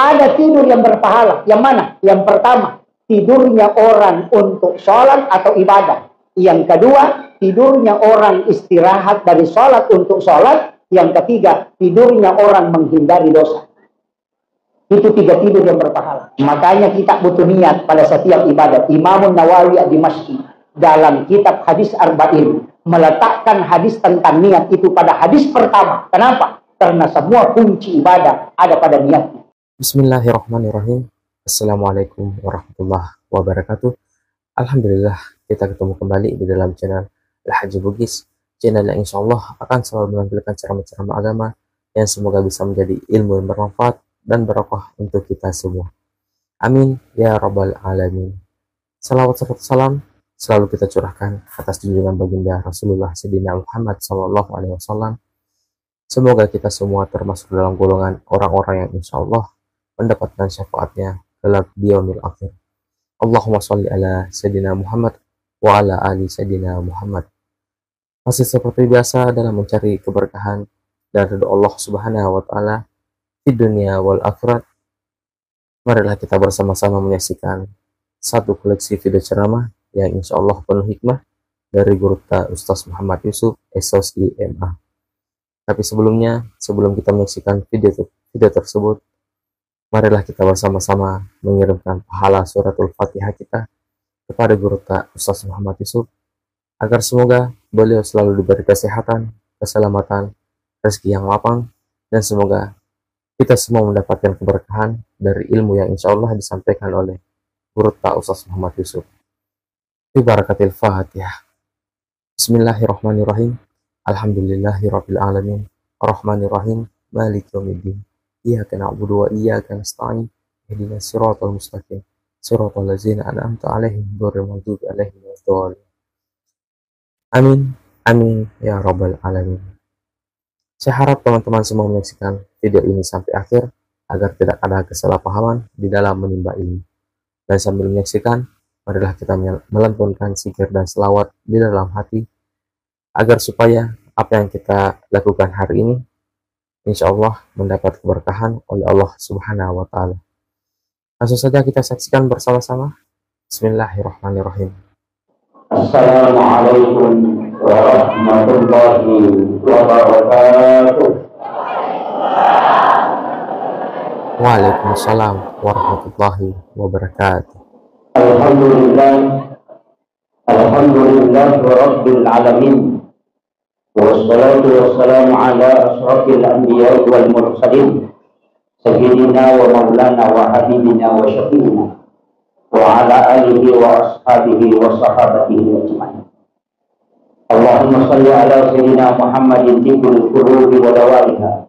Ada tidur yang berpahala. Yang mana? Yang pertama, tidurnya orang untuk sholat atau ibadah. Yang kedua, tidurnya orang istirahat dari sholat untuk sholat. Yang ketiga, tidurnya orang menghindari dosa. Itu 3 tidur yang berpahala. Makanya kita butuh niat pada setiap ibadat. Imam Nawawi ad-Dimashqi dalam kitab hadis Arba'in meletakkan hadis tentang niat itu pada hadis pertama. Kenapa? Karena semua kunci ibadah ada pada niatnya. Bismillahirrahmanirrahim. Assalamualaikum warahmatullahi wabarakatuh. Alhamdulillah kita ketemu kembali di dalam channel Al-Haji Bugis, channel yang insya Allah akan selalu menampilkan ceramah-ceramah agama yang semoga bisa menjadi ilmu yang bermanfaat dan barokah untuk kita semua. Amin ya rabbal alamin. Salawat serta salam selalu kita curahkan atas junjungan baginda Rasulullah Sayyidina Muhammad SAW. Semoga kita semua termasuk dalam golongan orang-orang yang insya Allah mendapatkan syafaatnya kelak di yaumil akhir. Allahumma sholli ala Sayyidina Muhammad wa ala ali Sayyidina Muhammad. Masih seperti biasa dalam mencari keberkahan dan ridho Allah Subhanahu wa taala di dunia wal akhirat. Marilah kita bersama-sama menyaksikan satu koleksi video ceramah yang insya Allah penuh hikmah dari guru kita Ustaz Muhammad Yusuf SOSI MA. Tapi sebelumnya, sebelum kita menyaksikan video tersebut, marilah kita bersama-sama mengirimkan pahala suratul Fatihah kita kepada guru kita Ustaz Muhammad Yusuf, agar semoga beliau selalu diberi kesehatan, keselamatan, rezeki yang lapang, dan semoga kita semua mendapatkan keberkahan dari ilmu yang insya Allah disampaikan oleh guru kita Ustaz Muhammad Yusuf. Ibarakatil Fatihah. Bismillahirrahmanirrahim. Alhamdulillahirabbil alamin. Arrahmanirrahim. Maliki yaumiddin. Iyyaka na'budu wa iyyaka nasta'in. Ihdinas siratal mustaqim. Siratal ladzina an'amta 'alaihim ghairil maghdubi 'alaihim waladdallin. Amin. Amin ya rabbal alamin. Saya harap teman-teman semua menyaksikan video ini sampai akhir agar tidak ada kesalahpahaman di dalam menimba ilmu. Dan sambil menyaksikan, marilah kita melantunkan zikir dan selawat di dalam hati agar supaya apa yang kita lakukan hari ini insya Allah mendapat keberkahan oleh Allah Subhanahu wa taala. Langsung saja kita saksikan bersama-sama. Bismillahirrahmanirrahim. Assalamualaikum warahmatullahi wabarakatuh. Waalaikumsalam warahmatullahi wabarakatuh. Alhamdulillah rabbil alamin. Wassalatu wassalamu ala ashrafil anbiya wal mursalin sayyidina wa maulana wa habibina wa syafi'ina wa ala alihi wa ashabihi wa sahabatihi ajma'in. Allahumma salli ala sayyidina Muhammadin tibul qulubi wa dawaiha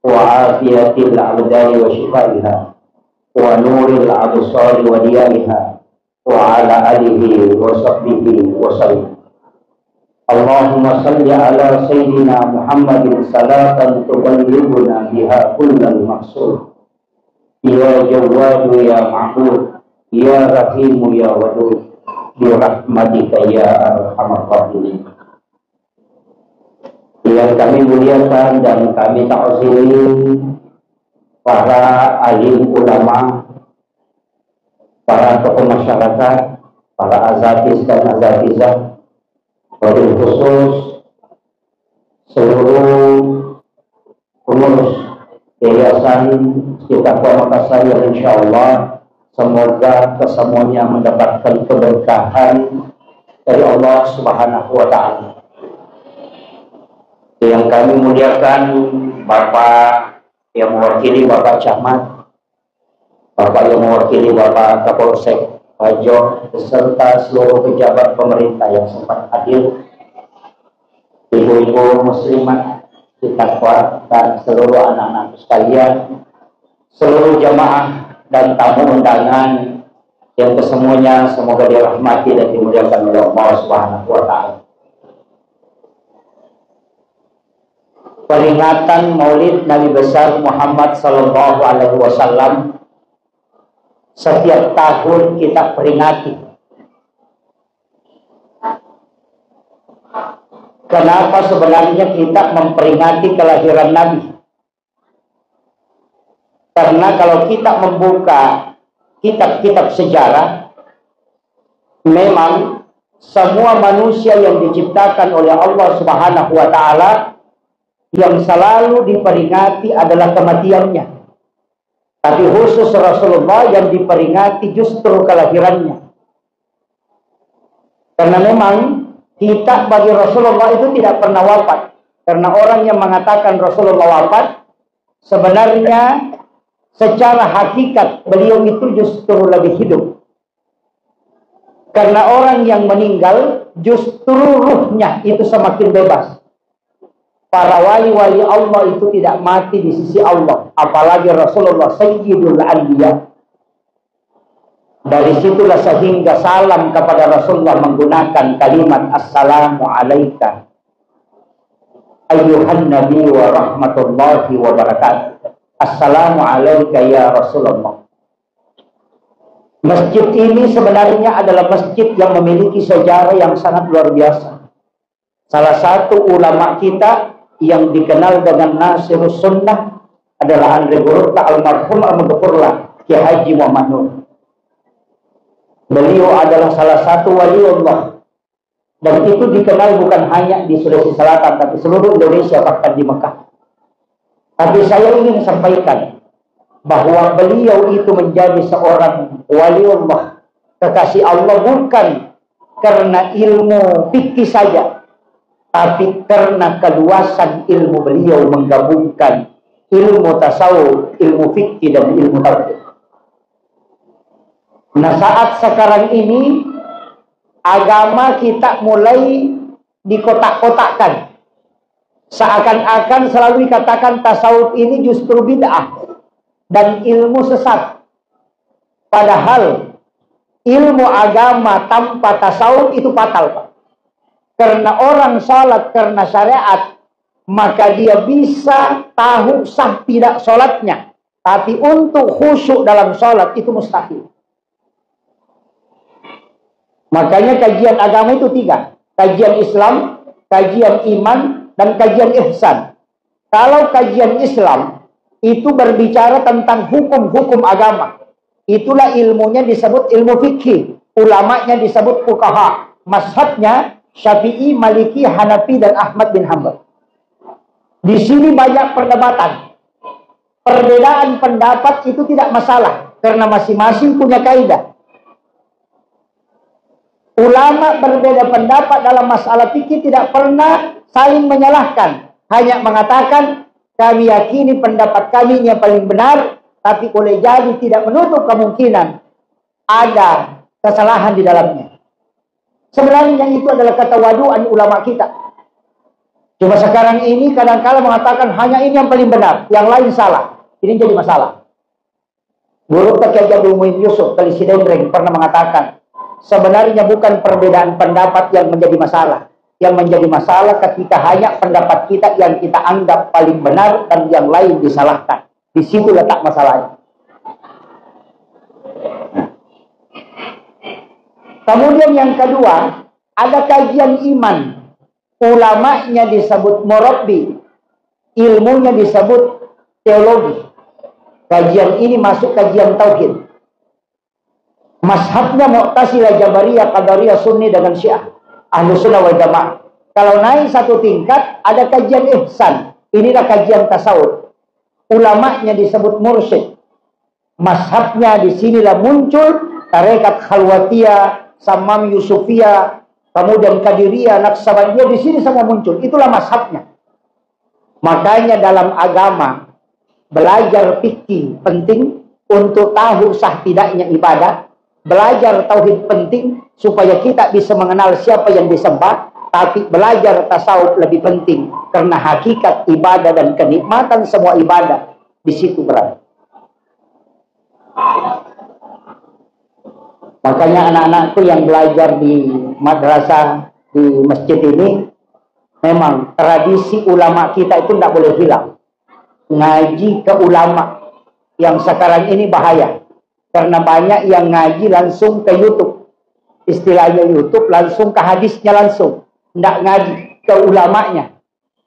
wa afiyatil abdani wa shifaiha wa nuril absari wa diyaiha wa ala alihi wa sahbihi wa sallam. Allahumma salli ala sayyidina Muhammadin salatan tuballighuna biha kullal maqsud. Ya Jawwadu ya Ma'bud, ya Rahimu ya Wadud, bi rahmatika ya arhamar rahimin. Yang kami muliakan dan kami ta'zimi para alim ulama, para tokoh masyarakat, para azatis dan azatizah, wabil khusus seluruh pengurus Yayasan Istiqamah Makassar yang insya Allah semoga kesemuanya mendapatkan keberkahan dari Allah Subhanahu wa taala. Yang kami muliakan Bapak yang mewakili Bapak Camat, Bapak yang mewakili Bapak Kapolsek Pajo, beserta seluruh pejabat pemerintah yang sempat hadir, ibu-ibu muslimat kita kuat dan seluruh anak-anak sekalian, seluruh jamaah dan tamu undangan yang kesemuanya semoga dirahmati dan dimuliakan oleh Allah Subhanahu wa taala. Peringatan Maulid Nabi besar Muhammad sallallahu alaihi wasallam setiap tahun kita peringati. Kenapa sebenarnya kita memperingati kelahiran Nabi? Karena kalau kita membuka kitab-kitab sejarah, memang semua manusia yang diciptakan oleh Allah Subhanahu wa Ta'ala, yang selalu diperingati adalah kematiannya. Tapi khusus Rasulullah yang diperingati justru kelahirannya. Karena memang kita bagi Rasulullah itu tidak pernah wafat. Karena orang yang mengatakan Rasulullah wafat, sebenarnya secara hakikat beliau itu justru lebih hidup. Karena orang yang meninggal justru ruhnya itu semakin bebas. Para wali-wali Allah itu tidak mati di sisi Allah, apalagi Rasulullah Sayyidul Anbiya. Dari situlah sehingga salam kepada Rasulullah menggunakan kalimat Assalamu alaika ayyuhan nabi wa rahmatullahi wa barakatuh. Assalamu alaika ya Rasulullah. Masjid ini sebenarnya adalah masjid yang memiliki sejarah yang sangat luar biasa. Salah satu ulama kita yang dikenal dengan Nasirus Sunnah adalah Andre Gurutta almarhum al-Maghfurlah Ki Haji Muhammad Nur. Beliau adalah salah satu waliullah, dan itu dikenal bukan hanya di Sulawesi Selatan, tapi seluruh Indonesia, bahkan di Mekah. Tapi saya ingin sampaikan bahwa beliau itu menjadi seorang waliullah, kekasih Allah, bukan karena ilmu fikih saja, tapi karena keluasan ilmu beliau menggabungkan ilmu tasawuf, ilmu fikih, dan ilmu tauhid. Nah, saat sekarang ini agama kita mulai dikotak-kotakkan. Seakan-akan selalu dikatakan tasawuf ini justru bid'ah dan ilmu sesat. Padahal ilmu agama tanpa tasawuf itu fatal, Pak. Karena orang sholat karena syariat, maka dia bisa tahu sah tidak sholatnya. Tapi untuk khusyuk dalam sholat itu mustahil. Makanya kajian agama itu 3. Kajian Islam, kajian iman, dan kajian ihsan. Kalau kajian Islam itu berbicara tentang hukum-hukum agama. Itulah ilmunya disebut ilmu fikih. Ulamanya disebut fuqaha. Mazhabnya Syafi'i, Maliki, Hanafi, dan Ahmad bin Hanbal. Di sini banyak perdebatan. Perbedaan pendapat itu tidak masalah, karena masing-masing punya kaidah. Ulama berbeda pendapat dalam masalah fikih tidak pernah saling menyalahkan. Hanya mengatakan, kami yakini pendapat kami yang paling benar, tapi boleh jadi tidak menutup kemungkinan ada kesalahan di dalamnya. Sebenarnya itu adalah ketawaduan ulama kita. Cuma sekarang ini kadang-kadang mengatakan hanya ini yang paling benar, yang lain salah. Ini jadi masalah. Guru Kiai Abdul Muin Yusuf Kali Sidendreng pernah mengatakan, sebenarnya bukan perbedaan pendapat yang menjadi masalah. Yang menjadi masalah ketika hanya pendapat kita yang kita anggap paling benar dan yang lain disalahkan. Di situ letak masalahnya. Kemudian yang kedua, ada kajian iman. Ulamanya disebut murabbi, ilmunya disebut teologi. Kajian ini masuk kajian tauhid. Mazhabnya Mu'tazilah, Jabariyah, Qadariyah, Sunni dengan Syiah, Ahlus Sunnah wal Jamaah. Kalau naik satu tingkat, ada kajian ihsan. Inilah kajian tasawuf. Ulamanya disebut mursyid. Mazhabnya disinilah muncul tarekat Khalwatiyah, Samam Yusufiyah, kemudian Qadiriyah, Naqsabandiyah, di sini semua muncul. Itulah mazhabnya. Makanya dalam agama belajar fikih penting untuk tahu sah tidaknya ibadah. Belajar tauhid penting supaya kita bisa mengenal siapa yang disembah. Tapi belajar tasawuf lebih penting karena hakikat ibadah dan kenikmatan semua ibadah di situ berada. Makanya anak-anakku yang belajar di madrasah, di masjid ini, memang tradisi ulama kita itu tidak boleh hilang. Ngaji ke ulama yang sekarang ini bahaya. Karena banyak yang ngaji langsung ke YouTube. Istilahnya YouTube langsung ke hadisnya langsung. Tidak ngaji ke ulamanya.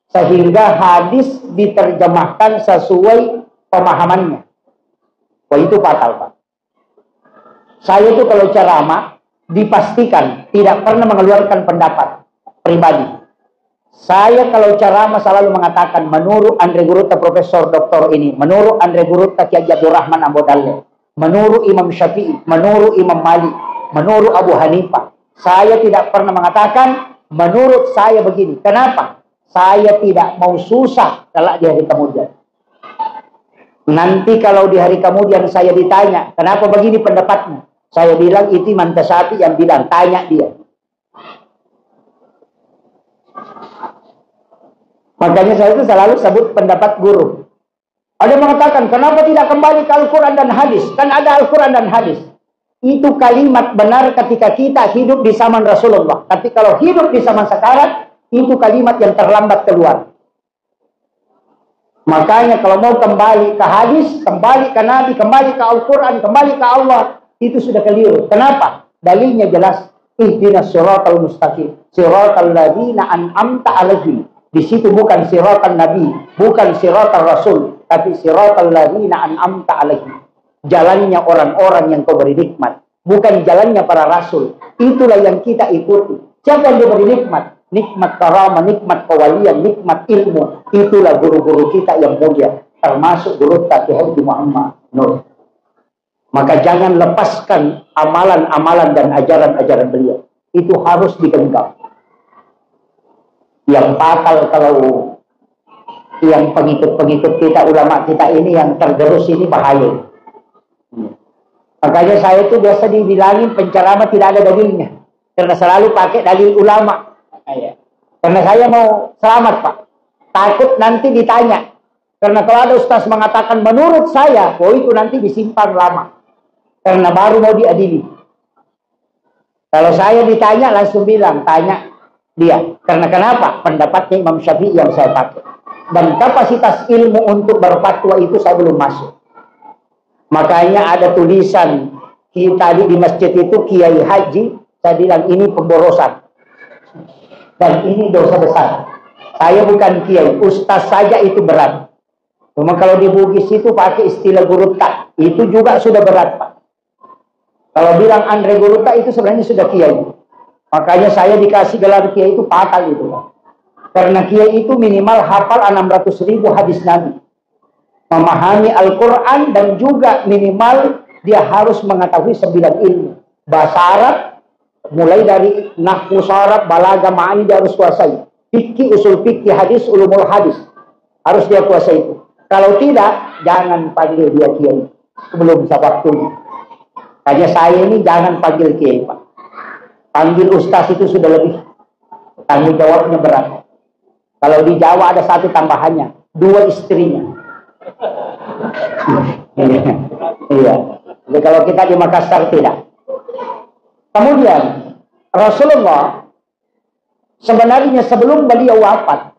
Sehingga hadis diterjemahkan sesuai pemahamannya. Wah, itu fatal, Pak. Saya itu kalau ceramah dipastikan tidak pernah mengeluarkan pendapat pribadi. Saya kalau ceramah selalu mengatakan menurut Andre Gurutta Profesor Doktor ini, menurut Andre Gurutta Kiai Abdul Rahman Ambodalle, menurut Imam Syafi'i, menurut Imam Malik, menurut Abu Hanifah. Saya tidak pernah mengatakan menurut saya begini. Kenapa? Saya tidak mau susah kalau di hari kemudian. Nanti kalau di hari kemudian saya ditanya, kenapa begini pendapatmu? Saya bilang itu Imam Syafi'i yang bilang, tanya dia. Makanya saya itu selalu sebut pendapat guru. Ada yang mengatakan, kenapa tidak kembali ke Al-Quran dan hadis? Kan ada Al-Quran dan hadis. Itu kalimat benar ketika kita hidup di zaman Rasulullah. Tapi kalau hidup di zaman sekarang, itu kalimat yang terlambat keluar. Makanya kalau mau kembali ke hadis, kembali ke Nabi, kembali ke Al-Quran, kembali ke Allah, itu sudah keliru. Kenapa? Dalilnya jelas. Ihdinas siratal mustaqim, siratal ladzina an'amta 'alaihim. Di situ bukan siratal nabi, bukan siratal rasul, tapi siratal ladzina an'amta 'alaihim. Jalannya orang-orang yang kau beri nikmat, bukan jalannya para rasul. Itulah yang kita ikuti. Siapa yang diberi nikmat? Nikmat karamah, nikmat kewalian, nikmat ilmu. Itulah guru-guru kita yang mulia, termasuk guru Kiai Haji Muhammad Nur. Maka jangan lepaskan amalan-amalan dan ajaran-ajaran beliau. Itu harus digenggam. Yang fatal kalau yang pengikut-pengikut kita, ulama kita ini yang tergerus ini bahaya. Makanya saya itu biasa dibilangin penceramah tidak ada dalilnya. Karena selalu pakai dalil ulama. Karena saya mau selamat, Pak. Takut nanti ditanya. Karena kalau ada ustaz mengatakan menurut saya, oh itu nanti disimpan lama. Karena baru mau diadili. Kalau saya ditanya langsung bilang, tanya dia. Karena kenapa? Pendapatnya Imam Syafi'i yang saya pakai. Dan kapasitas ilmu untuk berfatwa itu saya belum masuk. Makanya ada tulisan tadi di masjid itu Kiai Haji, saya bilang ini pemborosan. Dan ini dosa besar. Saya bukan kiai, ustaz saja itu berat. Cuma kalau di Bugis itu pakai istilah gurutta, itu juga sudah berat, Pak. Kalau bilang Andre Gurutta itu sebenarnya sudah kiai. Makanya saya dikasih gelar kiai itu fatal itu, Pak. Karena kiai itu minimal hafal 600.000 hadis Nabi. Memahami Al-Quran dan juga minimal dia harus mengetahui 9 ilmu. Bahasa Arab, mulai dari nahwu, syarat, balaghah, ma'ani dia harus kuasai. Fikih, usul fikih, hadis, ulumul hadis. Harus dia kuasai itu. Kalau tidak, jangan panggil dia kiai. Sebelum waktunya. Hanya saya ini jangan panggil kiai, Pak. Panggil ustaz itu sudah lebih. Tanggung jawabnya berat. Kalau di Jawa ada satu tambahannya. 2 istrinya. Iya. Jadi kalau kita di Makassar tidak. Kemudian Rasulullah sebenarnya sebelum beliau wafat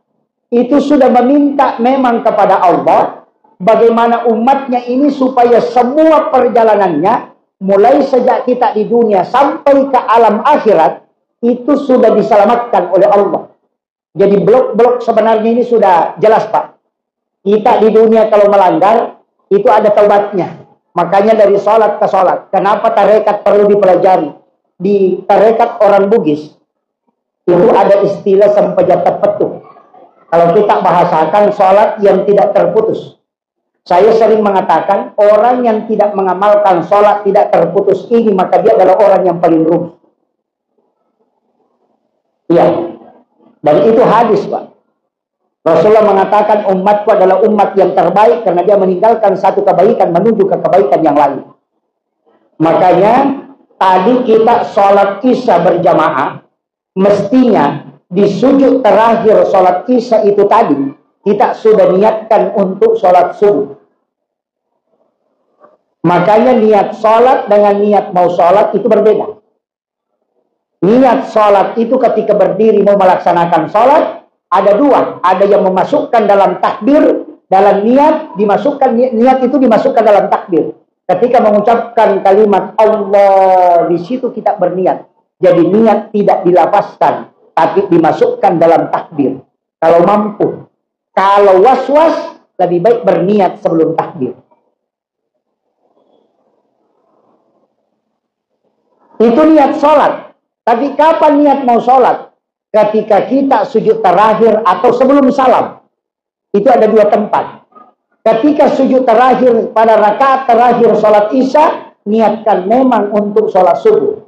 itu sudah meminta memang kepada Allah bagaimana umatnya ini supaya semua perjalanannya mulai sejak kita di dunia sampai ke alam akhirat itu sudah diselamatkan oleh Allah. Jadi blok-blok sebenarnya ini sudah jelas, Pak. Kita di dunia kalau melanggar itu ada taubatnya. Makanya dari sholat ke sholat. Kenapa tarekat perlu dipelajari? Di tarekat orang Bugis itu ada istilah sempejata petuh. Kalau kita bahasakan sholat yang tidak terputus. Saya sering mengatakan orang yang tidak mengamalkan sholat tidak terputus ini maka dia adalah orang yang paling rugi. Iya. Dan itu hadis, Pak. Rasulullah mengatakan umatku adalah umat yang terbaik karena dia meninggalkan satu kebaikan menuju ke kebaikan yang lain. Makanya tadi kita sholat isya berjamaah, mestinya di sujud terakhir sholat isya itu tadi, kita sudah niatkan untuk sholat subuh. Makanya niat sholat dengan niat mau sholat itu berbeda. Niat sholat itu ketika berdiri mau melaksanakan sholat, ada 2. Ada yang memasukkan dalam takbir, dalam niat, niat itu dimasukkan dalam takbir. Ketika mengucapkan kalimat Allah, di situ kita berniat. Jadi niat tidak dilapaskan, tapi dimasukkan dalam takbir. Kalau mampu. Kalau was-was, lebih baik berniat sebelum takbir. Itu niat sholat. Tapi kapan niat mau sholat? Ketika kita sujud terakhir atau sebelum salam. Itu ada dua tempat. Ketika sujud terakhir pada rakaat terakhir sholat isya, niatkan memang untuk sholat subuh.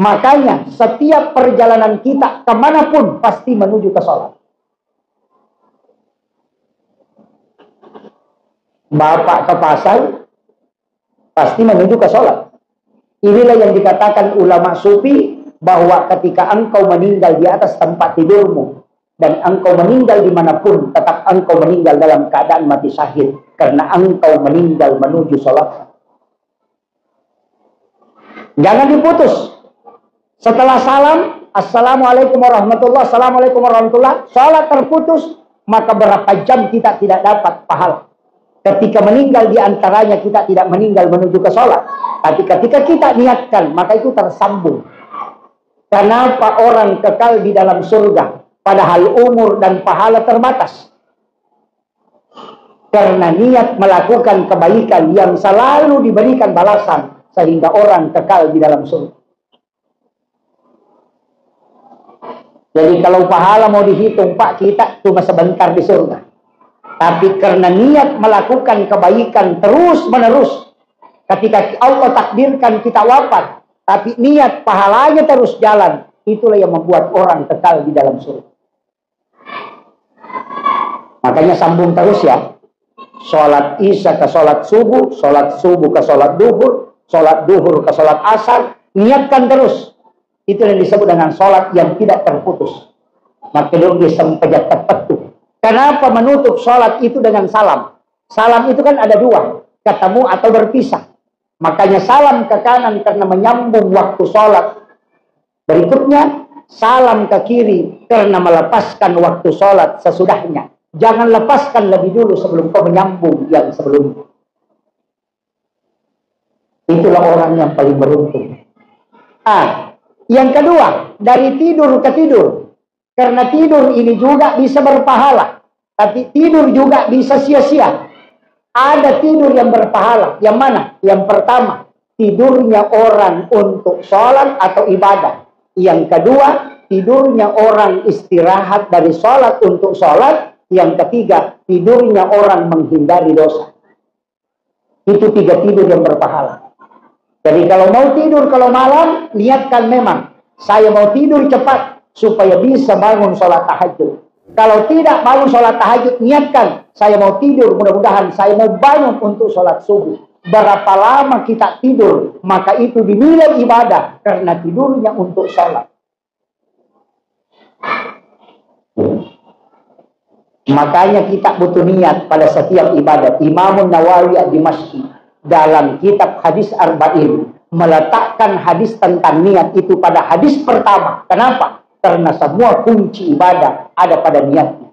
Makanya setiap perjalanan kita kemanapun pasti menuju ke sholat. Bapak ke pasar pasti menuju ke sholat. Inilah yang dikatakan ulama sufi, bahwa ketika engkau meninggal di atas tempat tidurmu dan engkau meninggal dimanapun, tetap engkau meninggal dalam keadaan mati syahid, karena engkau meninggal menuju sholat. Jangan diputus. Setelah salam, assalamualaikum warahmatullah, assalamualaikum warahmatullah, sholat terputus, maka berapa jam kita tidak dapat pahala. Ketika meninggal diantaranya kita tidak meninggal menuju ke sholat, tapi ketika kita niatkan, maka itu tersambung. Kenapa orang kekal di dalam surga padahal umur dan pahala terbatas? Karena niat melakukan kebaikan yang selalu diberikan balasan, sehingga orang kekal di dalam surga. Jadi kalau pahala mau dihitung, Pak, kita cuma sebentar di surga. Tapi karena niat melakukan kebaikan terus menerus, ketika Allah takdirkan kita wafat, tapi niat pahalanya terus jalan, itulah yang membuat orang kekal di dalam surga. Makanya sambung terus ya. Sholat isya ke sholat subuh ke sholat duhur ke sholat asar. Niatkan terus. Itu yang disebut dengan sholat yang tidak terputus. Maka dia sempejat terpetuh. Kenapa menutup sholat itu dengan salam? Salam itu kan ada dua, ketemu atau berpisah. Makanya salam ke kanan karena menyambung waktu sholat. Berikutnya, salam ke kiri karena melepaskan waktu sholat sesudahnya. Jangan lepaskan lebih dulu sebelum kau menyambung yang sebelumnya. Itulah orang yang paling beruntung. Yang kedua, dari tidur ke tidur. Karena tidur ini juga bisa berpahala. Tapi tidur juga bisa sia-sia. Ada tidur yang berpahala. Yang mana? Yang pertama, tidurnya orang untuk sholat atau ibadah. Yang kedua, tidurnya orang istirahat dari sholat untuk sholat. Yang ketiga, tidurnya orang menghindari dosa. Itu 3 tidur yang berpahala. Jadi kalau mau tidur kalau malam, niatkan memang, saya mau tidur cepat supaya bisa bangun sholat tahajud. Kalau tidak bangun sholat tahajud, niatkan, saya mau tidur, mudah-mudahan saya mau bangun untuk sholat subuh. Berapa lama kita tidur, maka itu dinilai ibadah, karena tidurnya untuk sholat. Makanya kita butuh niat pada setiap ibadat. Imam Nawawi ad-Dimashqi dalam kitab hadis Arba'in meletakkan hadis tentang niat itu pada hadis pertama. Kenapa? Karena semua kunci ibadah ada pada niatnya.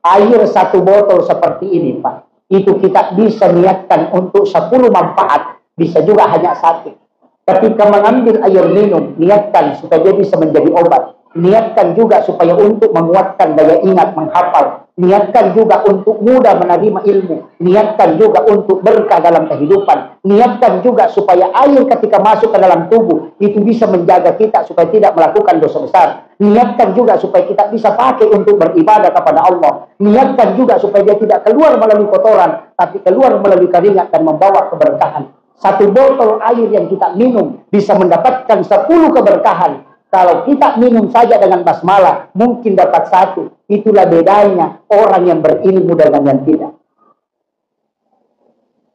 Air 1 botol seperti ini, Pak, itu kita bisa niatkan untuk 10 manfaat. Bisa juga hanya 1. Ketika mengambil air minum, niatkan supaya dia bisa menjadi obat. Niatkan juga supaya untuk menguatkan daya ingat menghafal. Niatkan juga untuk mudah menerima ilmu. Niatkan juga untuk berkah dalam kehidupan. Niatkan juga supaya air ketika masuk ke dalam tubuh itu bisa menjaga kita supaya tidak melakukan dosa besar. Niatkan juga supaya kita bisa pakai untuk beribadah kepada Allah. Niatkan juga supaya dia tidak keluar melalui kotoran, tapi keluar melalui keringat dan membawa keberkahan. 1 botol air yang kita minum bisa mendapatkan 10 keberkahan. Kalau kita minum saja dengan basmalah, mungkin dapat 1. Itulah bedanya orang yang berilmu dengan yang tidak.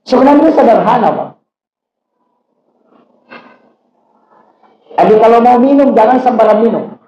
Sebenarnya sederhana, Pak. Jadi kalau mau minum, jangan sembarang minum.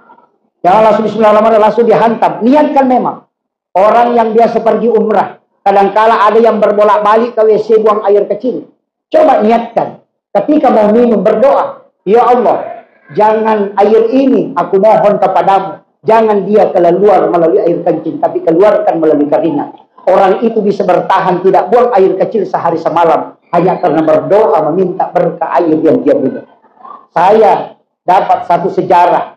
Jangan langsung bismillahirrahmanirrahim, langsung dihantam. Niatkan memang. Orang yang biasa pergi umrah, kadangkala ada yang berbolak-balik ke WC buang air kecil. Coba niatkan. Ketika mau minum, berdoa. Ya Allah, jangan air ini aku mohon kepadamu. Jangan dia keluar melalui air kencing, tapi keluarkan melalui keringat. Orang itu bisa bertahan tidak buang air kecil sehari semalam hanya karena berdoa meminta berkah air yang dia minum. Saya dapat 1 sejarah.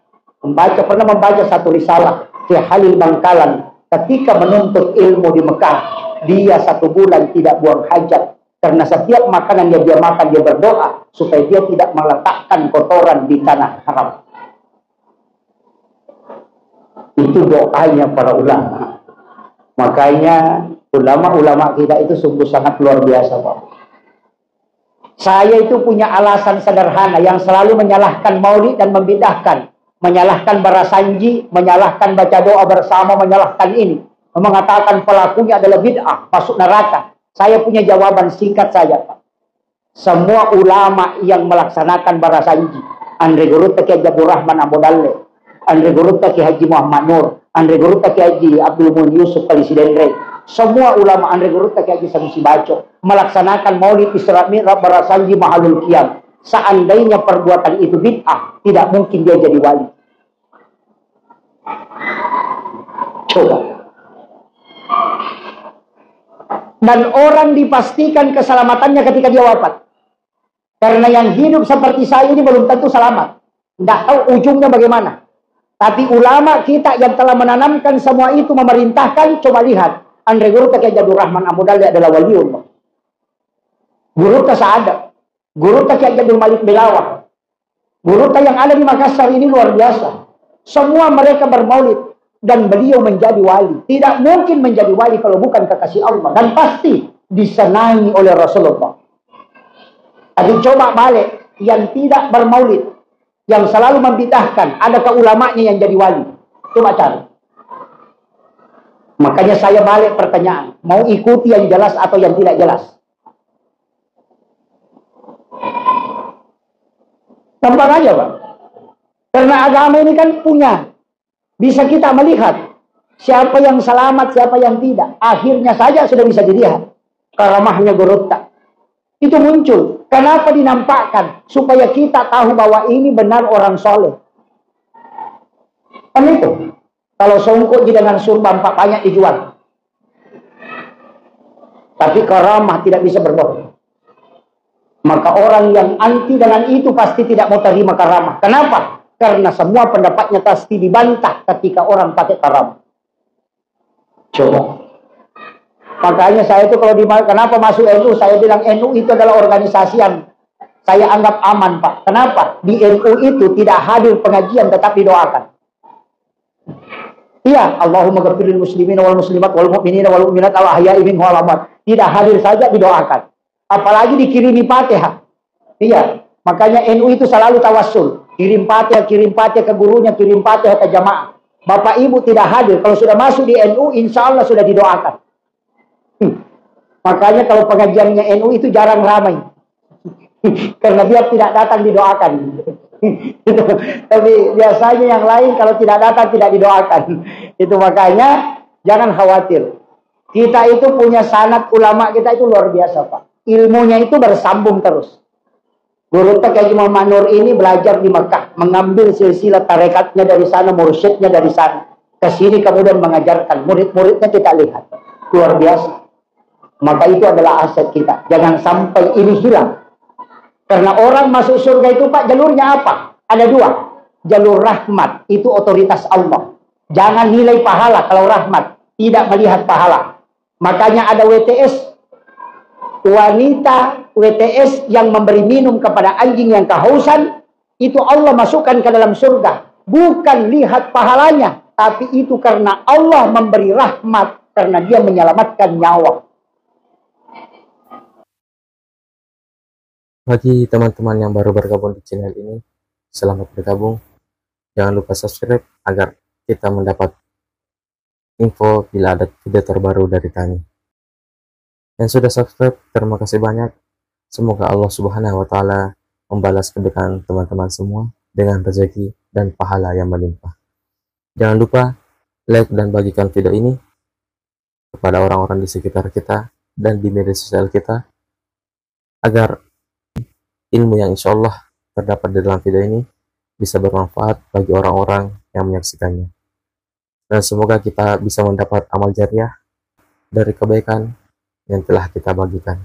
Pernah membaca 1 risalah Syekh Halil Bangkalan ketika menuntut ilmu di Mekah. Dia 1 bulan tidak buang hajat. Karena setiap makanan yang dia makan, dia berdoa supaya dia tidak meletakkan kotoran di tanah haram. Itu doanya para ulama. Makanya ulama-ulama kita itu sungguh sangat luar biasa, Pak. Saya itu punya alasan sederhana yang selalu menyalahkan maulid dan membidahkan. Menyalahkan barasanji, menyalahkan baca doa bersama, menyalahkan ini. Mengatakan pelakunya adalah bid'ah, masuk neraka. Saya punya jawaban singkat saja, Pak. Semua ulama yang melaksanakan barasanji, Andre Guru Taki Abdul Rahman Ambodalle, Andre Guru Taki Haji Muhammad Nur, Andre Guru Taki Haji Abdul Mun Yusuf Kalisidendre, semua ulama Andre Guru Taki Haji Sanusi Baco melaksanakan maulid Isra Mi'raj barasanji mahalul qiyam. Seandainya perbuatan itu bid'ah, tidak mungkin dia jadi wali. Coba. Dan orang dipastikan keselamatannya ketika dia wafat. Karena yang hidup seperti saya ini belum tentu selamat. Tidak tahu ujungnya bagaimana. Tapi ulama kita yang telah menanamkan semua itu, memerintahkan, coba lihat. Andre Guru Taki Abdul Rahman Ambodalle adalah waliullah. Guru Tasa'adab. Guru Taki Abdul Malik Belawah. Guru yang ada di Makassar ini luar biasa. Semua mereka bermaulid. Dan beliau menjadi wali. Tidak mungkin menjadi wali kalau bukan kekasih Allah. Dan pasti disenangi oleh Rasulullah. Tapi coba balik. Yang tidak bermaulid. Yang selalu membidahkan. Adakah ulamanya yang jadi wali? Coba cari. Makanya saya balik pertanyaan. Mau ikuti yang jelas atau yang tidak jelas? Gampang aja, Pak. Karena agama ini kan punya. Bisa kita melihat siapa yang selamat, siapa yang tidak. Akhirnya saja sudah bisa dilihat. Karamahnya Gorotta. Itu muncul. Kenapa dinampakkan? Supaya kita tahu bahwa ini benar orang soleh. Kan itu. Kalau songkok dengan surban Pak banyak dijual. Tapi karamah tidak bisa berbohong. Maka orang yang anti dengan itu pasti tidak mau terima karamah. Kenapa? Karena semua pendapatnya pasti dibantah ketika orang pakai karamah. Coba. Makanya saya itu kalau kenapa masuk NU, saya bilang NU itu adalah organisasi yang saya anggap aman, Pak. Kenapa? Di NU itu tidak hadir pengajian tetap didoakan. Iya, Allahumma ghafiril muslimin wal muslimat wal mu'minin wal mu'minat al ahya'i minhum wal amwat. Tidak hadir saja didoakan. Apalagi dikirimi Fatihah. Iya, makanya NU itu selalu tawassul. Kirim Fatihah ke gurunya, kirim Fatihah ke jamaah. Bapak Ibu tidak hadir. Kalau sudah masuk di NU, insya Allah sudah didoakan. Makanya kalau pengajiannya NU itu jarang ramai. Karena dia tidak datang didoakan. Tapi biasanya yang lain kalau tidak datang tidak didoakan. Itu makanya jangan khawatir. Kita itu punya sanad ulama kita itu luar biasa, Pak. Ilmunya itu bersambung terus. Guru Taki Muhammad Nur ini belajar di Mekah, mengambil silsilah tarekatnya dari sana, mursyidnya dari sana, ke sini kemudian mengajarkan, murid-muridnya kita lihat, luar biasa. Maka itu adalah aset kita. Jangan sampai ini hilang. Karena orang masuk surga itu, Pak, jalurnya apa? Ada dua. Jalur rahmat, itu otoritas Allah. Jangan nilai pahala kalau rahmat, tidak melihat pahala. Makanya ada WTS, wanita WTS yang memberi minum kepada anjing yang kehausan, itu Allah masukkan ke dalam surga. Bukan lihat pahalanya, tapi itu karena Allah memberi rahmat, karena dia menyelamatkan nyawa. Bagi teman-teman yang baru bergabung di channel ini, selamat bergabung. Jangan lupa subscribe agar kita mendapat info bila ada video terbaru dari kami. Yang sudah subscribe, terima kasih banyak. Semoga Allah Subhanahu wa Ta'ala membalas kebaikan teman-teman semua dengan rezeki dan pahala yang melimpah. Jangan lupa like dan bagikan video ini kepada orang-orang di sekitar kita dan di media sosial kita, agar ilmu yang insya Allah terdapat di dalam video ini bisa bermanfaat bagi orang-orang yang menyaksikannya. Dan semoga kita bisa mendapat amal jariah dari kebaikan yang telah kita bagikan.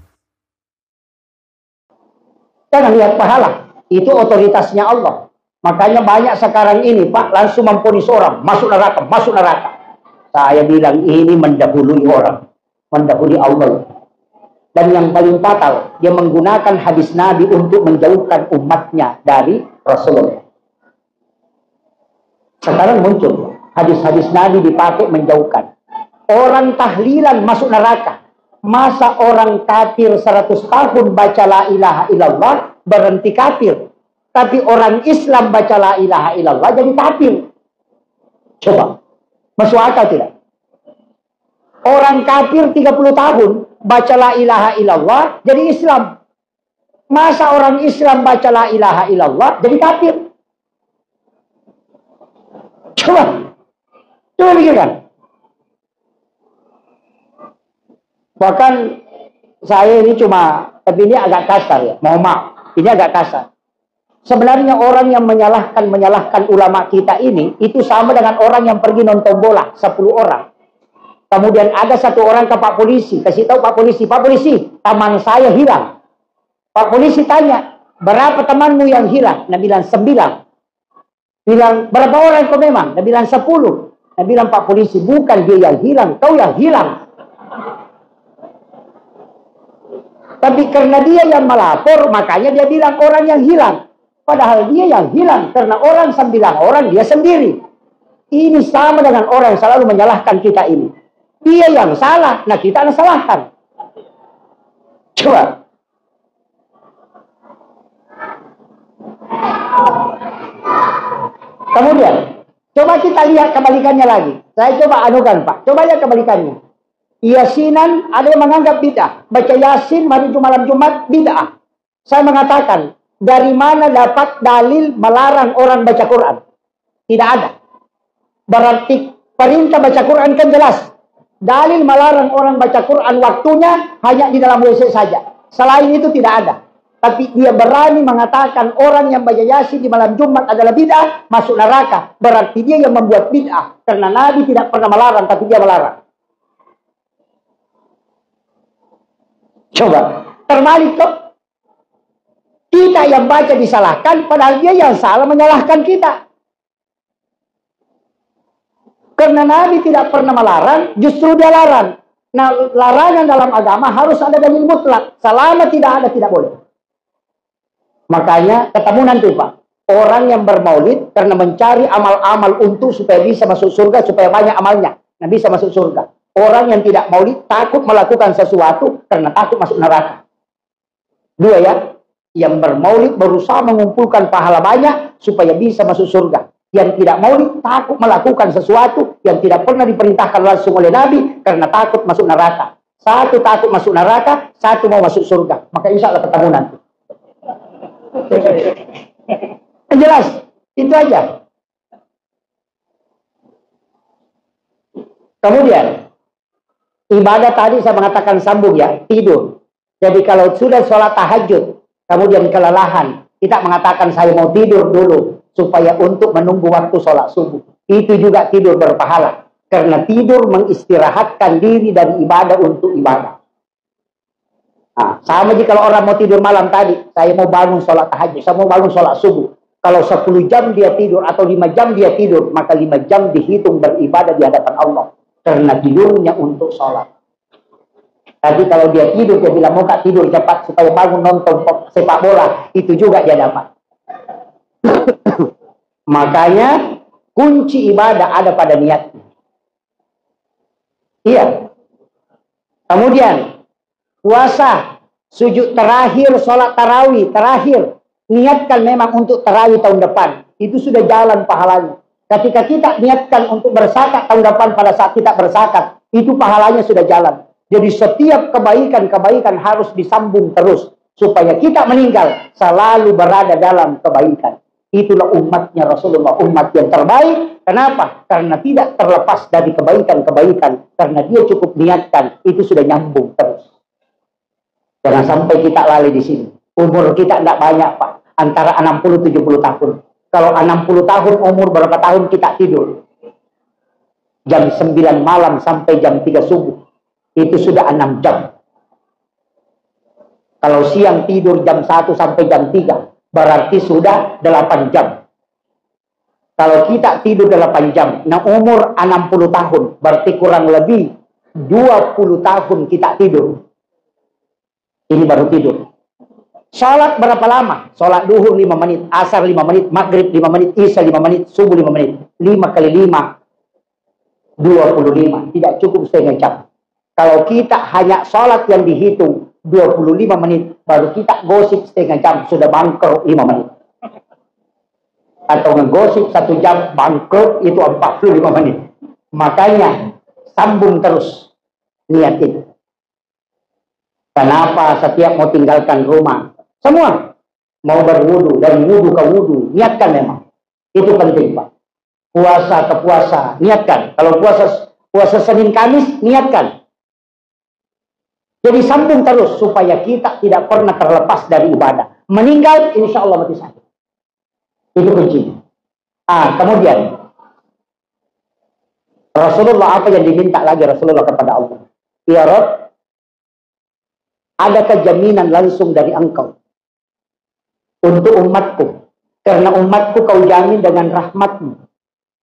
Jangan lihat pahala, itu otoritasnya Allah. Makanya banyak sekarang ini, Pak, langsung memponis orang, masuk neraka, masuk neraka. Saya bilang ini mendahului orang, mendahului Allah. Dan yang paling fatal, dia menggunakan hadis Nabi untuk menjauhkan umatnya dari Rasulullah. Sekarang muncul hadis-hadis Nabi dipakai menjauhkan. Orang tahlilan masuk neraka. Masa orang kafir 100 tahun baca la ilaha illallah berhenti kafir. Tapi orang Islam baca la ilaha illallah jadi kafir. Coba, masuk akal tidak? Orang kafir 30 tahun baca la ilaha illallah jadi Islam. Masa orang Islam baca la ilaha illallah jadi kafir? Coba pikirkan. Bahkan saya ini tapi ini agak kasar ya, mohon maaf, ini agak kasar. Sebenarnya orang yang menyalahkan ulama kita ini, itu sama dengan orang yang pergi nonton bola, 10 orang. Kemudian ada 1 orang ke Pak Polisi, kasih tahu Pak Polisi, Pak Polisi, teman saya hilang. Pak Polisi tanya, berapa temanmu yang hilang? Nah bilang 9. Bilang, berapa orang kau memang? Nah bilang 10. Nah bilang Pak Polisi, bukan dia yang hilang, kau yang hilang. Tapi karena dia yang melapor, makanya dia bilang orang yang hilang. Padahal dia yang hilang, karena orang 9 orang, dia sendiri. Ini sama dengan orang yang selalu menyalahkan kita ini. Dia yang salah, nah kita yang salahkan. Coba. Kemudian, coba kita lihat kebalikannya lagi. Saya coba anukan Pak, coba lihat kebalikannya. Yasinan ada yang menganggap bid'ah. Baca Yasin hari malam Jumat bid'ah. Saya mengatakan, dari mana dapat dalil melarang orang baca Quran? Tidak ada. Berarti perintah baca Quran kan jelas. Dalil melarang orang baca Quran waktunya hanya di dalam WC saja. Selain itu tidak ada. Tapi dia berani mengatakan orang yang baca Yasin di malam Jumat adalah bid'ah, masuk neraka. Berarti dia yang membuat bid'ah. Karena Nabi tidak pernah melarang, tapi dia melarang. Coba, terbalik kok. Kita yang baca disalahkan, padahal dia yang salah menyalahkan kita. Karena Nabi tidak pernah melarang, justru dia larang. Nah, larangan dalam agama harus ada dalil mutlak. Selama tidak ada, tidak boleh. Makanya ketemu nanti Pak. Orang yang bermaulid karena mencari amal-amal untuk supaya bisa masuk surga, supaya banyak amalnya. Nah, bisa masuk surga. Orang yang tidak maulid takut melakukan sesuatu karena takut masuk neraka. 2 ya. Yang bermaulid berusaha mengumpulkan pahala banyak supaya bisa masuk surga. Yang tidak maulid takut melakukan sesuatu yang tidak pernah diperintahkan langsung oleh Nabi karena takut masuk neraka. 1 takut masuk neraka, 1 mau masuk surga. Maka insya Allah ketemu nanti. Jelas, itu aja. Kemudian ibadah tadi saya mengatakan sambung ya, tidur. Jadi kalau sudah sholat tahajud, kemudian kelelahan, kita mengatakan saya mau tidur dulu supaya untuk menunggu waktu sholat subuh. Itu juga tidur berpahala. Karena tidur mengistirahatkan diri dari ibadah untuk ibadah. Nah, sama jika kalau orang mau tidur malam tadi, saya mau bangun sholat tahajud, saya mau bangun sholat subuh. Kalau 10 jam dia tidur atau 5 jam dia tidur, maka 5 jam dihitung beribadah di hadapan Allah. Karena tidurnya untuk sholat. Tadi kalau dia tidur, dia bilang mau tidur cepat supaya bangun nonton sepak bola. Itu juga dia dapat. Makanya kunci ibadah ada pada niatnya. Iya. Kemudian puasa, sujud terakhir, sholat tarawih terakhir. Niatkan memang untuk tarawih tahun depan. Itu sudah jalan pahalanya. Ketika kita niatkan untuk berzakat tahun depan pada saat kita berzakat, itu pahalanya sudah jalan. Jadi setiap kebaikan-kebaikan harus disambung terus. Supaya kita meninggal selalu berada dalam kebaikan. Itulah umatnya Rasulullah, umat yang terbaik. Kenapa? Karena tidak terlepas dari kebaikan-kebaikan. Karena dia cukup niatkan, itu sudah nyambung terus. Jangan sampai kita lalai di sini. Umur kita tidak banyak Pak. Antara 60-70 tahun. Kalau 60 tahun, umur berapa tahun kita tidur? Jam 9 malam sampai jam 3 subuh. Itu sudah 6 jam. Kalau siang tidur jam 1 sampai jam 3. Berarti sudah 8 jam. Kalau kita tidur 8 jam. Nah umur 60 tahun. Berarti kurang lebih 20 tahun kita tidur. Ini baru tidur. Sholat berapa lama? Sholat duhur 5 menit, asar 5 menit, maghrib 5 menit, isya 5 menit, subuh 5 menit. 5 kali 5, 25. Tidak cukup setengah jam. Kalau kita hanya sholat yang dihitung 25 menit, baru kita gosip setengah jam, sudah bangkrut 5 menit. Atau ngegosip 1 jam, bangkrut itu 45 menit. Makanya, sambung terus niat itu. Kenapa setiap mau tinggalkan rumah? Semua mau berwudu, dari wudu ke wudu, niatkan memang. Itu penting, Pak. Puasa ke puasa, niatkan. Kalau puasa Senin Kamis, niatkan. Jadi sambung terus supaya kita tidak pernah terlepas dari ibadah. Meninggal, insya Allah mati sakit. Itu kuncinya. Kemudian Rasulullah, apa yang diminta lagi Rasulullah kepada Allah? Ya Rabb, adakah jaminan langsung dari engkau untuk umatku? Karena umatku kau jamin dengan rahmatmu.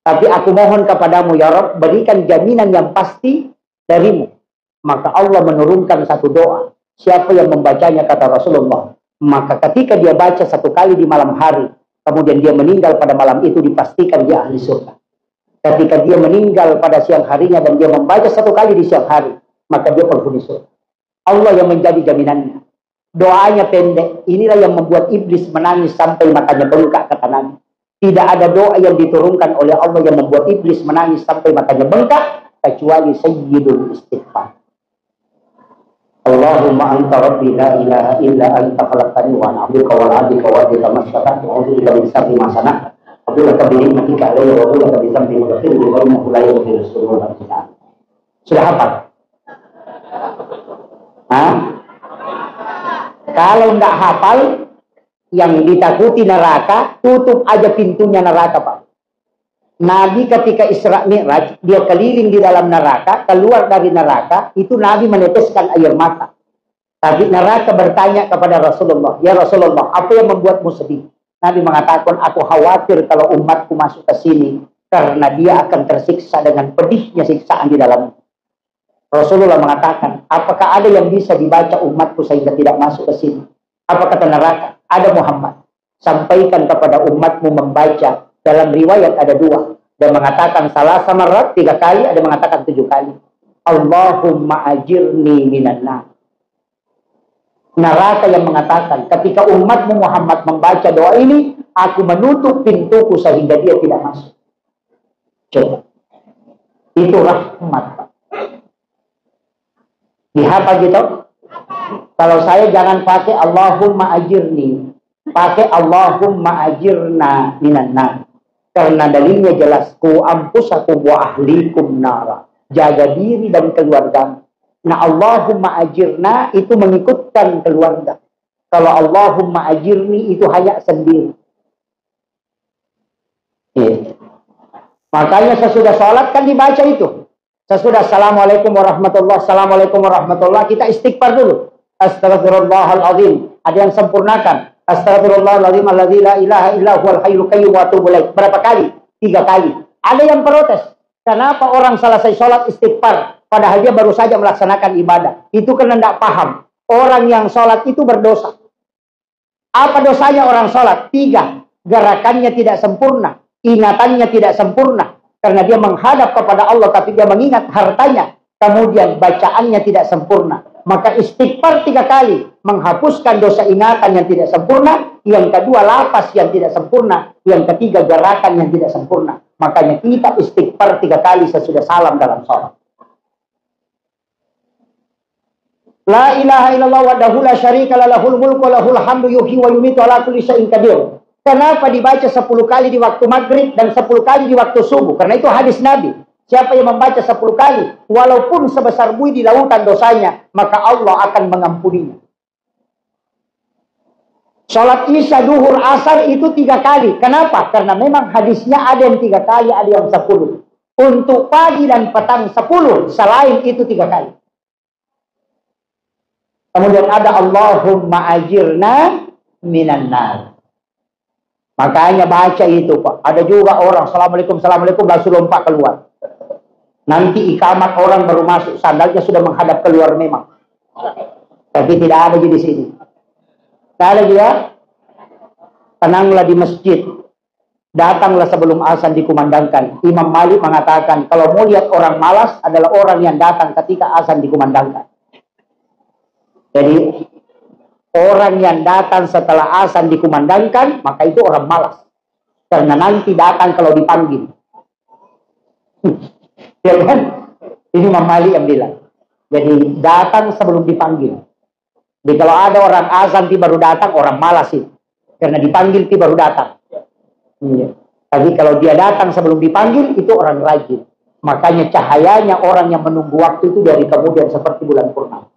Tapi aku mohon kepadamu ya Rabb, berikan jaminan yang pasti darimu. Maka Allah menurunkan satu doa. Siapa yang membacanya, kata Rasulullah, maka ketika dia baca 1 kali di malam hari, kemudian dia meninggal pada malam itu, dipastikan dia ahli surga. Ketika dia meninggal pada siang harinya dan dia membaca 1 kali di siang hari, maka dia penghuni surga. Allah yang menjadi jaminannya. Doanya pendek. Inilah yang membuat iblis menangis sampai matanya bengkak, kata Nabi. Tidak ada doa yang diturunkan oleh Allah yang membuat iblis menangis sampai matanya bengkak, kecuali sayyidul istighfar. Allahumma anta rabbi la ilaha illa anta khalaqtani wa ana 'abduka wa 'abduka wa bika mastata'tu a'udzu bika min syarri ma sana'tu wa bika bi ni'matika 'alayya wa bika bi dhanbi faghfir li wa innahu la yaghfiru dhunuba illa anta. Sudah hafal? Kalau tidak hafal, yang ditakuti neraka, tutup aja pintunya neraka, Pak. Nabi ketika Isra Mi'raj, dia keliling di dalam neraka, keluar dari neraka, itu Nabi meneteskan air mata. Tapi neraka bertanya kepada Rasulullah, ya Rasulullah, apa yang membuatmu sedih? Nabi mengatakan, aku khawatir kalau umatku masuk ke sini, karena dia akan tersiksa dengan pedihnya siksaan di dalamnya. Rasulullah mengatakan, apakah ada yang bisa dibaca umatku sehingga tidak masuk ke sini? Apa kata neraka? Ada Muhammad. Sampaikan kepada umatmu membaca. Dalam riwayat ada 2. Dia mengatakan salah samarat 3 kali, ada mengatakan 7 kali. Allahumma ajirni minan nar. Neraka yang mengatakan, ketika umatmu Muhammad membaca doa ini, aku menutup pintuku sehingga dia tidak masuk. Coba. Itu rahmat. Dihafal gitu? Kalau saya jangan pakai Allahumma ajirni, pakai Allahumma ajirna minan nar. Karena dalilnya jelas, ku ampusakum wa ahlikum nara. Jaga diri dan keluarga. Nah, Allahumma ajirna itu mengikutkan keluarga. Kalau Allahumma ajirni itu hanya sendiri. Makanya sesudah sholat kan dibaca itu. Sesudah assalamualaikum warahmatullahi, assalamualaikum warahmatullahi, kita istighfar dulu. Astagfirullahaladzim. Ada yang sempurnakan. Astagfirullahaladzim alladzi la ilaha illa huwal hayyul qayyum wa atubu ilaih. Berapa kali? 3 kali. Ada yang protes. Kenapa orang selesai sholat istighfar padahal dia baru saja melaksanakan ibadah? Itu karena tidak paham. Orang yang sholat itu berdosa. Apa dosanya orang sholat? 3. Gerakannya tidak sempurna. Ingatannya tidak sempurna. Karena dia menghadap kepada Allah tapi dia mengingat hartanya. Kemudian bacaannya tidak sempurna. Maka istighfar 3 kali menghapuskan dosa ingatan yang tidak sempurna. Yang kedua, lapas yang tidak sempurna. Yang ketiga, gerakan yang tidak sempurna. Makanya kita istighfar 3 kali sesudah salam dalam sholat. La ilaha illallah wahdahu la syarika lah, lahul mulku wa lahul hamdu yuhyi wa yumiitu ala kulli syai'in qadir. Kenapa dibaca 10 kali di waktu maghrib dan 10 kali di waktu subuh? Karena itu hadis Nabi. Siapa yang membaca 10 kali, walaupun sebesar buih di lautan dosanya, maka Allah akan mengampuninya. Sholat isya, duhur, asar itu 3 kali. Kenapa? Karena memang hadisnya ada yang 3 kali, ada yang 10. Untuk pagi dan petang 10, selain itu 3 kali. Kemudian ada Allahumma ajirna minan nar. Makanya baca itu, Pak. Ada juga orang assalamualaikum, assalamualaikum, langsung lompat keluar. Nanti ikamat orang baru masuk, sandalnya sudah menghadap keluar memang. Tapi tidak ada di sini. Tidak ada juga. Tenanglah di masjid. Datanglah sebelum azan dikumandangkan. Imam Malik mengatakan, kalau mau lihat orang malas adalah orang yang datang ketika azan dikumandangkan. Jadi, orang yang datang setelah azan dikumandangkan, maka itu orang malas. Karena nanti datang kalau dipanggil. Ya kan? Ini Imam Malik yang bilang. Jadi, datang sebelum dipanggil. Jadi, kalau ada orang azan baru datang, orang malas itu. Karena dipanggil baru datang. Ya. Tapi kalau dia datang sebelum dipanggil, itu orang rajin. Makanya cahayanya orang yang menunggu waktu itu dari kemudian seperti bulan purnama.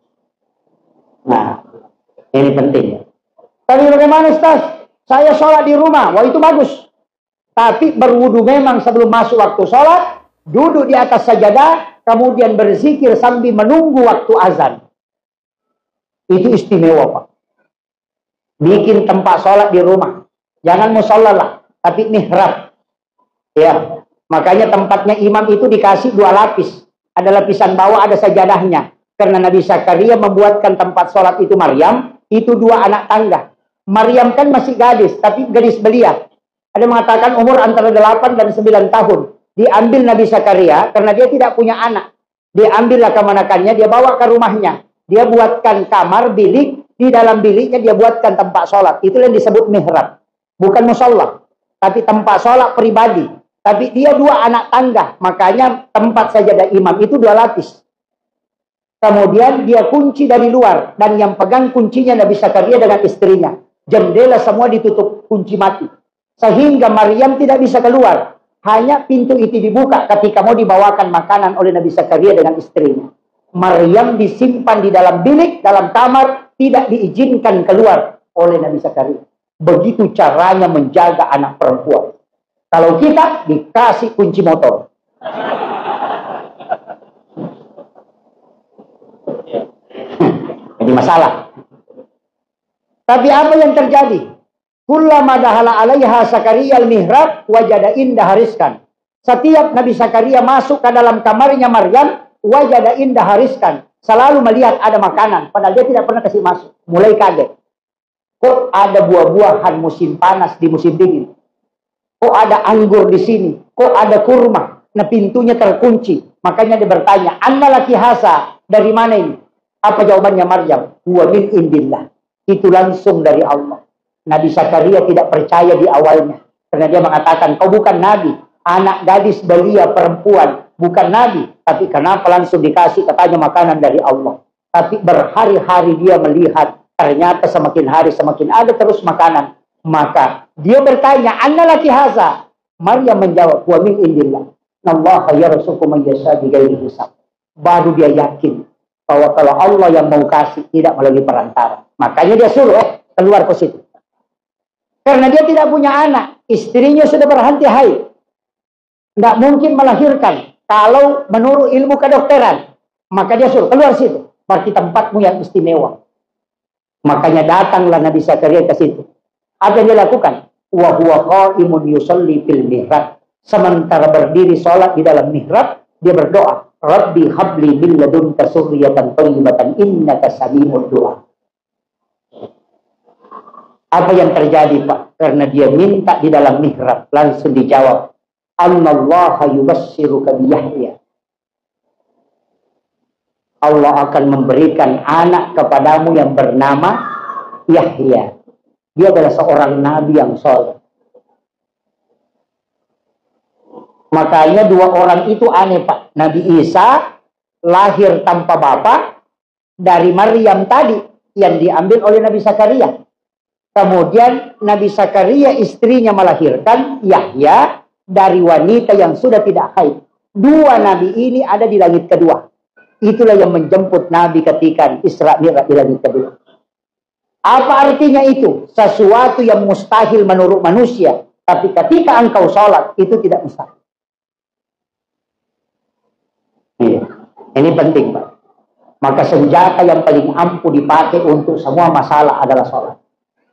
Nah, ini penting. Tapi bagaimana Ustaz? Saya sholat di rumah. Wah, itu bagus. Tapi berwudu memang sebelum masuk waktu sholat, duduk di atas sajadah, kemudian berzikir sambil menunggu waktu azan. Itu istimewa, Pak. Bikin tempat sholat di rumah. Jangan musola lah, tapi mihrab. Ya, makanya tempatnya imam itu dikasih 2 lapis. Ada lapisan bawah, ada sajadahnya. Karena Nabi Zakaria membuatkan tempat sholat itu Maryam, itu 2 anak tangga. Maryam kan masih gadis, tapi gadis belia. Ada mengatakan umur antara 8 dan 9 tahun. Diambil Nabi Zakaria, karena dia tidak punya anak. Diambillah kemanakannya, dia bawa ke rumahnya. Dia buatkan kamar, bilik, di dalam biliknya dia buatkan tempat sholat. Itu yang disebut mihrab. Bukan musola, tapi tempat sholat pribadi. Tapi dia 2 anak tangga, makanya tempat sajadah imam itu 2 lapis. Kemudian dia kunci dari luar, dan yang pegang kuncinya Nabi Zakaria dengan istrinya. Jendela semua ditutup kunci mati, sehingga Maryam tidak bisa keluar. Hanya pintu itu dibuka ketika mau dibawakan makanan oleh Nabi Zakaria dengan istrinya. Maryam disimpan di dalam bilik, dalam kamar, tidak diizinkan keluar oleh Nabi Zakaria. Begitu caranya menjaga anak perempuan. Kalau kita dikasih kunci motor. Jadi masalah. Tapi apa yang terjadi? Kullama dahala alaiha Zakaria al-mihrab wajada indah hariskan. Setiap Nabi Zakaria masuk ke dalam kamarnya Maryam, wajada indah hariskan. Selalu melihat ada makanan, padahal dia tidak pernah kasih masuk. Mulai kaget. Kok ada buah-buahan musim panas di musim dingin? Kok ada anggur di sini? Kok ada kurma? Nah, pintunya terkunci. Makanya dia bertanya, "Anna laki hasa?" Dari mana ini? Apa jawabannya Maryam? "Huwa min indillah." Itu langsung dari Allah. Nabi Zakaria tidak percaya di awalnya. Karena dia mengatakan, "Kau bukan nabi, anak gadis belia perempuan, bukan nabi." Tapi kenapa langsung dikasih katanya makanan dari Allah? Tapi berhari-hari dia melihat, ternyata semakin hari semakin ada terus makanan. Maka dia bertanya, "Anna laki haza?" Maryam menjawab, "Wa min indillah. Allah yarzuqu man yasha bighairi hisab." Baru dia yakin bahwa kalau Allah yang mau kasih tidak melalui perantara. Makanya dia suruh keluar ke situ. Karena dia tidak punya anak, istrinya sudah berhenti haid. Tidak mungkin melahirkan kalau menurut ilmu kedokteran. Maka dia suruh keluar situ. Berarti tempatmu yang istimewa. Makanya datanglah Nabi Zakaria ke situ. Apa yang dia lakukan? Wa huwa qa'imun yusalli fil mihrab. Sementara berdiri sholat di dalam mihrab, dia berdoa, "Rabbi habli min ladunka dzurriyyatan thayyibatan innaka sami'ud du'a." Apa yang terjadi, Pak? Karena dia minta di dalam mihrab, langsung dijawab, "Allaha yubassiruka bi Yahya." Allah akan memberikan anak kepadamu yang bernama Yahya. Dia adalah seorang nabi yang soleh. Makanya 2 orang itu aneh, Pak. Nabi Isa lahir tanpa bapak dari Maryam tadi yang diambil oleh Nabi Zakaria. Kemudian Nabi Zakaria istrinya melahirkan Yahya dari wanita yang sudah tidak haid. 2 nabi ini ada di langit kedua. Itulah yang menjemput Nabi ketika Isra Mi'raj di langit kedua. Apa artinya itu? Sesuatu yang mustahil menurut manusia. Tapi ketika engkau sholat, itu tidak mustahil. Ini penting, Pak. Maka senjata yang paling ampuh dipakai untuk semua masalah adalah sholat.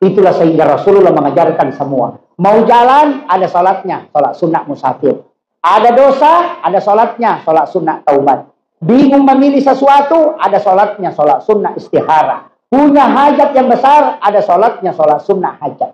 Itulah sehingga Rasulullah mengajarkan semua. Mau jalan, ada sholatnya. Sholat sunnah musafir. Ada dosa, ada sholatnya. Sholat sunnah taubat. Bingung memilih sesuatu, ada sholatnya. Sholat sunnah istihara. Punya hajat yang besar, ada sholatnya, sholat sunnah hajat.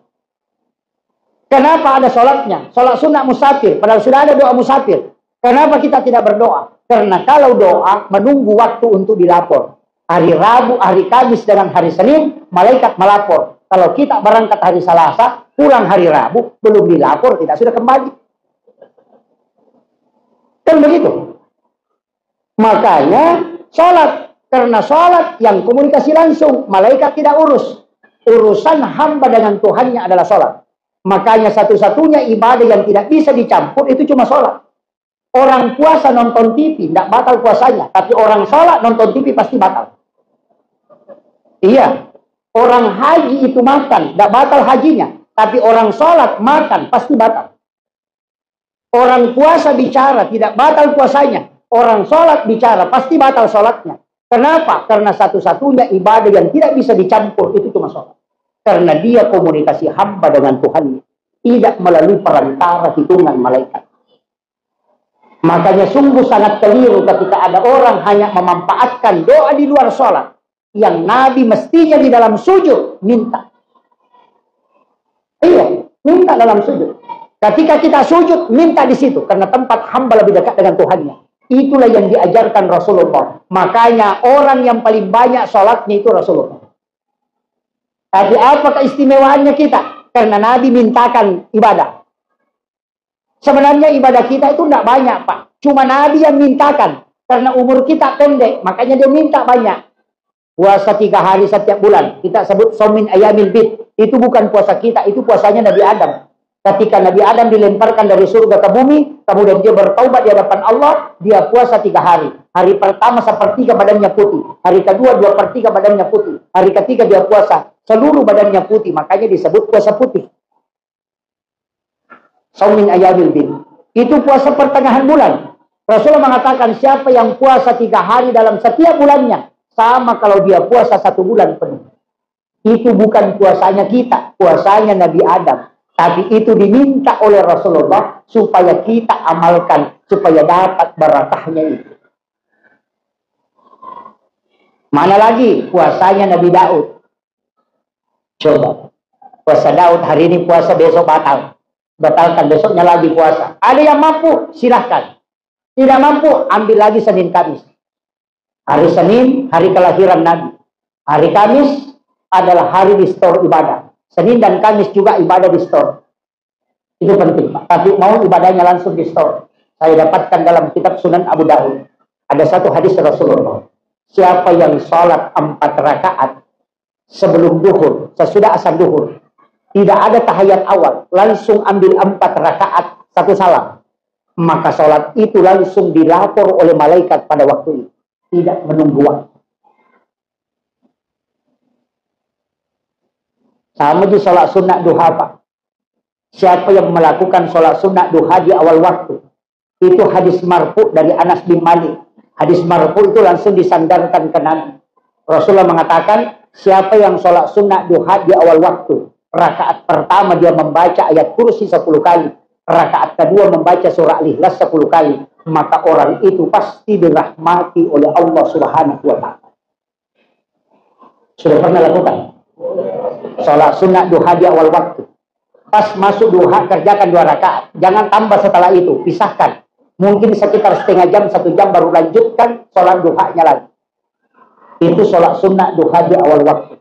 Kenapa ada sholatnya? Sholat sunnah musafir, padahal sudah ada doa musafir. Kenapa kita tidak berdoa? Karena kalau doa menunggu waktu untuk dilapor. Hari Rabu, hari Kamis, dengan hari Senin, malaikat melapor. Kalau kita berangkat hari Selasa, pulang hari Rabu, belum dilapor, kita sudah kembali. Kan begitu. Makanya sholat. Karena sholat yang komunikasi langsung, malaikat tidak urus. Urusan hamba dengan Tuhannya adalah sholat. Makanya satu-satunya ibadah yang tidak bisa dicampur itu cuma sholat. Orang puasa nonton TV, tidak batal puasanya. Tapi orang sholat nonton TV pasti batal. Iya. Orang haji itu makan, tidak batal hajinya. Tapi orang sholat makan pasti batal. Orang puasa bicara, tidak batal puasanya. Orang sholat bicara, pasti batal sholatnya. Kenapa? Karena satu-satunya ibadah yang tidak bisa dicampur itu cuma sholat. Karena dia komunikasi hamba dengan Tuhan, tidak melalui perantara hitungan malaikat. Makanya sungguh sangat keliru ketika ada orang hanya memanfaatkan doa di luar sholat. Yang Nabi mestinya di dalam sujud minta. Iya, minta dalam sujud. Ketika kita sujud, minta di situ. Karena tempat hamba lebih dekat dengan Tuhannya. Itulah yang diajarkan Rasulullah. Makanya orang yang paling banyak sholatnya itu Rasulullah. Tapi apa keistimewaannya kita? Karena Nabi mintakan ibadah. Sebenarnya ibadah kita itu tidak banyak, Pak. Cuma Nabi yang mintakan. Karena umur kita pendek, makanya dia minta banyak. Puasa 3 hari setiap bulan. Kita sebut somin ayamil bid. Itu bukan puasa kita, itu puasanya Nabi Adam. Ketika Nabi Adam dilemparkan dari surga ke bumi, kemudian dia bertaubat di hadapan Allah, dia puasa 3 hari. Hari pertama 1/3 badannya putih. Hari kedua 2/3 badannya putih. Hari ketiga dia puasa seluruh badannya putih. Makanya disebut puasa putih. Saumin ayamil bid. Itu puasa pertengahan bulan. Rasulullah mengatakan siapa yang puasa 3 hari dalam setiap bulannya, sama kalau dia puasa 1 bulan penuh. Itu bukan puasanya kita, puasanya Nabi Adam. Tapi itu diminta oleh Rasulullah supaya kita amalkan, supaya dapat barakahnya itu. Mana lagi puasanya Nabi Daud? Coba, puasa Daud hari ini puasa, besok batal. Batalkan, besoknya lagi puasa. Ada yang mampu, silahkan. Tidak mampu, ambil lagi Senin Kamis. Hari Senin, hari kelahiran Nabi. Hari Kamis adalah hari di store ibadah. Senin dan Kamis juga ibadah di store. Itu penting, Pak. Tapi mau ibadahnya langsung di store. Saya dapatkan dalam kitab Sunan Abu Dawud. Ada satu hadis Rasulullah. Siapa yang sholat 4 rakaat sebelum duhur, sesudah asar duhur, tidak ada tahiyat awal, langsung ambil 4 rakaat, 1 salam, maka sholat itu langsung dilapor oleh malaikat pada waktu itu. Tidak menunggu waktu. Sama di sholat sunnah duha, Pak. Siapa yang melakukan sholat sunnah duha di awal waktu, itu hadis marfu dari Anas bin Malik. Hadis marfu itu langsung disandarkan ke Nabi. Rasulullah mengatakan, siapa yang sholat sunnah duha di awal waktu, rakaat pertama dia membaca ayat kursi 10 kali, rakaat kedua membaca surah Al-Ikhlas 10 kali, maka orang itu pasti dirahmati oleh Allah Subhanahu wa ta'ala. Sudah pernah lakukan? Sholat sunnah duha di awal waktu. Pas masuk duha, kerjakan 2 rakaat. Jangan tambah setelah itu, pisahkan. Mungkin sekitar setengah jam, 1 jam baru lanjutkan sholat duhanya lagi. Itu sholat sunnah duha di awal waktu.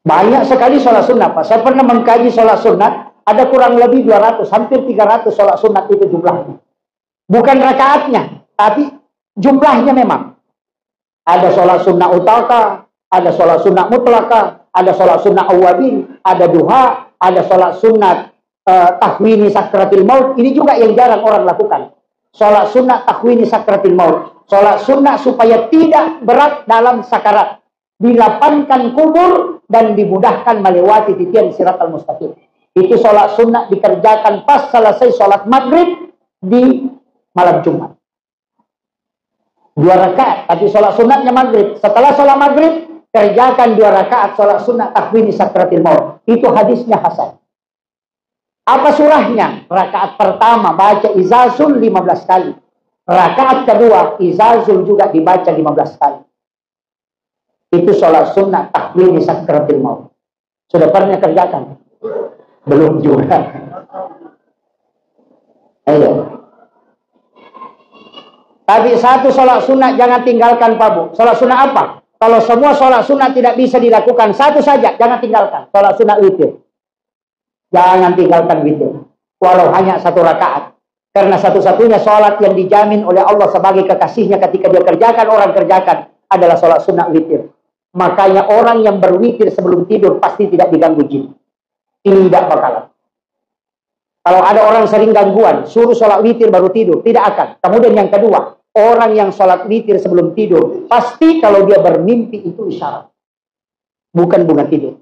Banyak sekali sholat sunnah, Pak. Saya pernah mengkaji sholat sunnah, ada kurang lebih 200, hampir 300 sholat sunnah itu jumlahnya. Bukan rakaatnya, tapi jumlahnya memang. Ada sholat sunnah utaka, ada sholat sunnah mutlaka, ada sholat sunnah awabin, ada duha, ada sholat sunnah tahwini sakratil maut. Ini juga yang jarang orang lakukan. Sholat sunnah tahwini sakratil maut. Sholat sunnah supaya tidak berat dalam sakarat. Dilapangkan kubur dan dimudahkan melewati titian siratal mustaqim. Itu sholat sunnah dikerjakan pas selesai sholat maghrib di malam Jumat. 2 rakaat, tapi sholat sunnahnya maghrib. Setelah sholat maghrib, kerjakan 2 rakaat sholat sunnah tahwini sakratil maut. Itu hadisnya hasan. Apa surahnya? Rakaat pertama baca izazul 15 kali. Rakaat kedua, izazul juga dibaca 15 kali. Itu sholat sunnah tahlil di sakratil maut. Sudah pernah kerjakan? Belum juga. Ayo. Tapi satu sholat sunnah jangan tinggalkan, Pak Bu. Sholat sunnah apa? Kalau semua sholat sunnah tidak bisa dilakukan, satu saja, jangan tinggalkan. Sholat sunnah witir. Jangan tinggalkan witir. Walau hanya 1 rakaat. Karena satu-satunya sholat yang dijamin oleh Allah sebagai kekasihnya ketika dia kerjakan, orang kerjakan adalah sholat sunnah witir. Makanya orang yang berwitir sebelum tidur pasti tidak diganggu jin. Tidak bakalan. Kalau ada orang sering gangguan, suruh sholat witir baru tidur, tidak akan. Kemudian yang kedua, orang yang sholat witir sebelum tidur, pasti kalau dia bermimpi itu isyarat. Bukan bunga tidur.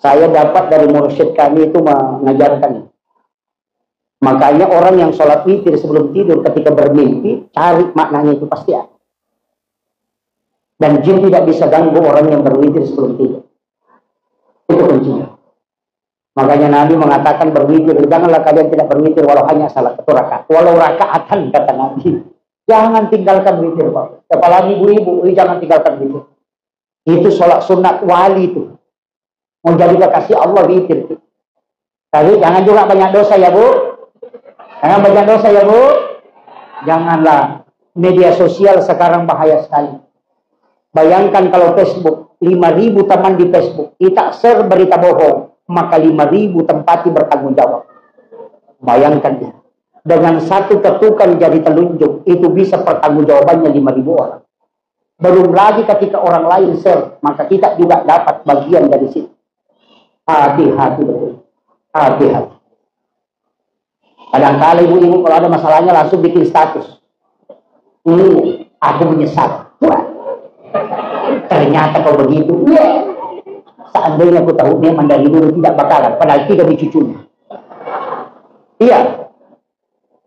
Saya dapat dari mursyid kami itu mengajarkan. Makanya orang yang sholat witir sebelum tidur ketika bermimpi, cari maknanya itu pasti ada. Dan jin tidak bisa ganggu orang yang berwitir sebelum tidur. Itu kuncinya. Makanya Nabi mengatakan berwitir, janganlah kalian tidak berwitir walau hanya salah 1 rakaat. Walau rakaatan, kata Nabi. Jangan tinggalkan witir, Pak. Apalagi ibu-ibu, jangan tinggalkan witir. Itu sholat sunat wali itu. Mau jadi kekasih Allah witir. Tapi jangan juga banyak dosa ya, Bu. Jangan banyak dosa ya, Bu. Janganlah. Media sosial sekarang bahaya sekali. Bayangkan kalau Facebook, 5.000 teman di Facebook, kita share berita bohong, maka 5.000 tempati bertanggung jawab. Bayangkan ya. Dengan 1 ketukan jadi telunjuk, itu bisa pertanggungjawabannya 5.000 orang. Belum lagi ketika orang lain share, maka kita juga dapat bagian dari situ. Hati-hati betul. Hati-hati. Kadang-kadang ibu-ibu kalau ada masalahnya langsung bikin status. Aku menyesal. Ternyata kau begitu. Seandainya aku tahu memang dari dulu tidak bakalan. Padahal 3 cucunya. Iya.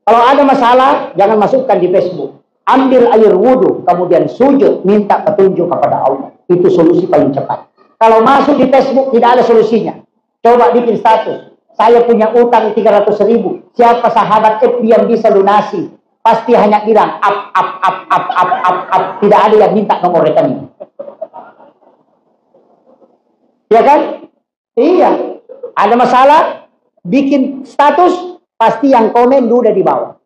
Kalau ada masalah, jangan masukkan di Facebook. Ambil air wudhu, kemudian sujud, minta petunjuk kepada Allah. Itu solusi paling cepat. Kalau masuk di Facebook, tidak ada solusinya. Coba bikin status. Saya punya utang 300.000. Siapa sahabat FB yang bisa lunasi? Pasti hanya bilang, up. Tidak ada yang minta nomor rekening. Ya kan? Iya. Ada masalah, bikin status, pasti yang komen udah di bawah.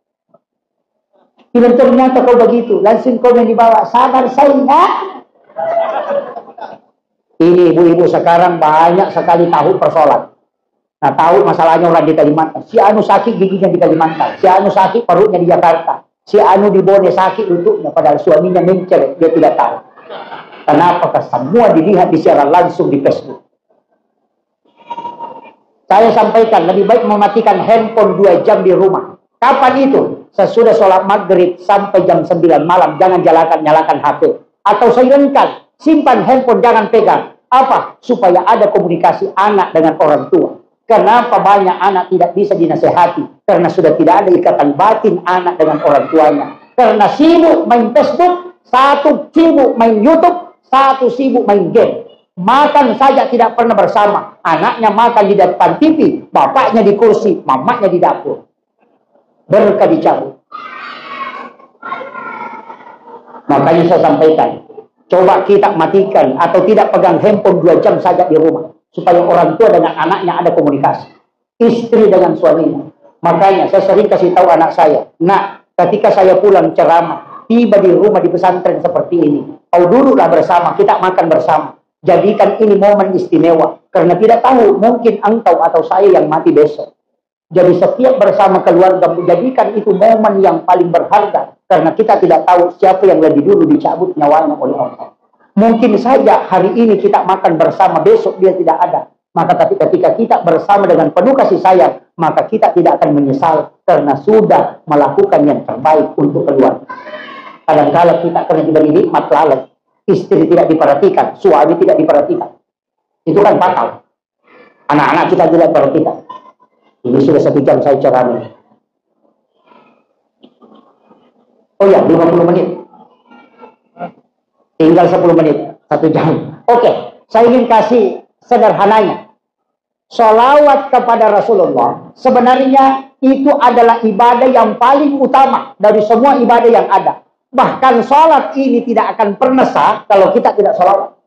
Bila ternyata kau begitu, langsung komen di bawah, sabar saya. Ini ibu-ibu sekarang banyak sekali tahu persoalan. Nah, tahu masalahnya orang di Kalimantan. Si anu sakit giginya di Kalimantan. Si anu sakit perutnya di Jakarta. Si anu di Bone sakit lututnya. Padahal suaminya mencer, dia tidak tahu. Kenapa? Semua dilihat di siaran langsung di Facebook. Saya sampaikan, lebih baik mematikan handphone 2 jam di rumah. Kapan itu? Sesudah sholat maghrib sampai jam 9 malam. Jangan nyalakan HP. Atau silentkan. Simpan handphone, jangan pegang. Apa? Supaya ada komunikasi anak dengan orang tua. Kenapa banyak anak tidak bisa dinasehati? Karena sudah tidak ada ikatan batin anak dengan orang tuanya. Karena sibuk main Facebook, satu sibuk main YouTube, satu sibuk main game. Makan saja tidak pernah bersama. Anaknya makan di depan TV, bapaknya di kursi, mamanya di dapur. Berkah dicabut. Makanya saya sampaikan, coba kita matikan atau tidak pegang handphone 2 jam saja di rumah. Supaya orang tua dengan anaknya ada komunikasi. Istri dengan suaminya. Makanya saya sering kasih tahu anak saya. Nah, ketika saya pulang ceramah, tiba di rumah di pesantren seperti ini. Kau duduklah bersama, kita makan bersama. Jadikan ini momen istimewa. Karena tidak tahu, mungkin engkau atau saya yang mati besok. Jadi setiap bersama keluarga, menjadikan itu momen yang paling berharga. Karena kita tidak tahu siapa yang lebih dulu dicabut nyawanya oleh Allah. Mungkin saja hari ini kita makan bersama, besok dia tidak ada. Maka tapi ketika kita bersama dengan penuh kasih sayang, maka kita tidak akan menyesal karena sudah melakukan yang terbaik untuk keluarga. Kadang-kadang kita akan diberi nikmat lalai, istri tidak diperhatikan, suami tidak diperhatikan. Itu kan fatal. Anak-anak kita tidak diperhatikan. Ini sudah 1 jam saya ceramah. Oh ya, 50 menit. Tinggal 10 menit, 1 jam. Oke, saya ingin kasih sederhananya. Salawat kepada Rasulullah sebenarnya itu adalah ibadah yang paling utama dari semua ibadah yang ada. Bahkan salat ini tidak akan pernah sah kalau kita tidak salawat.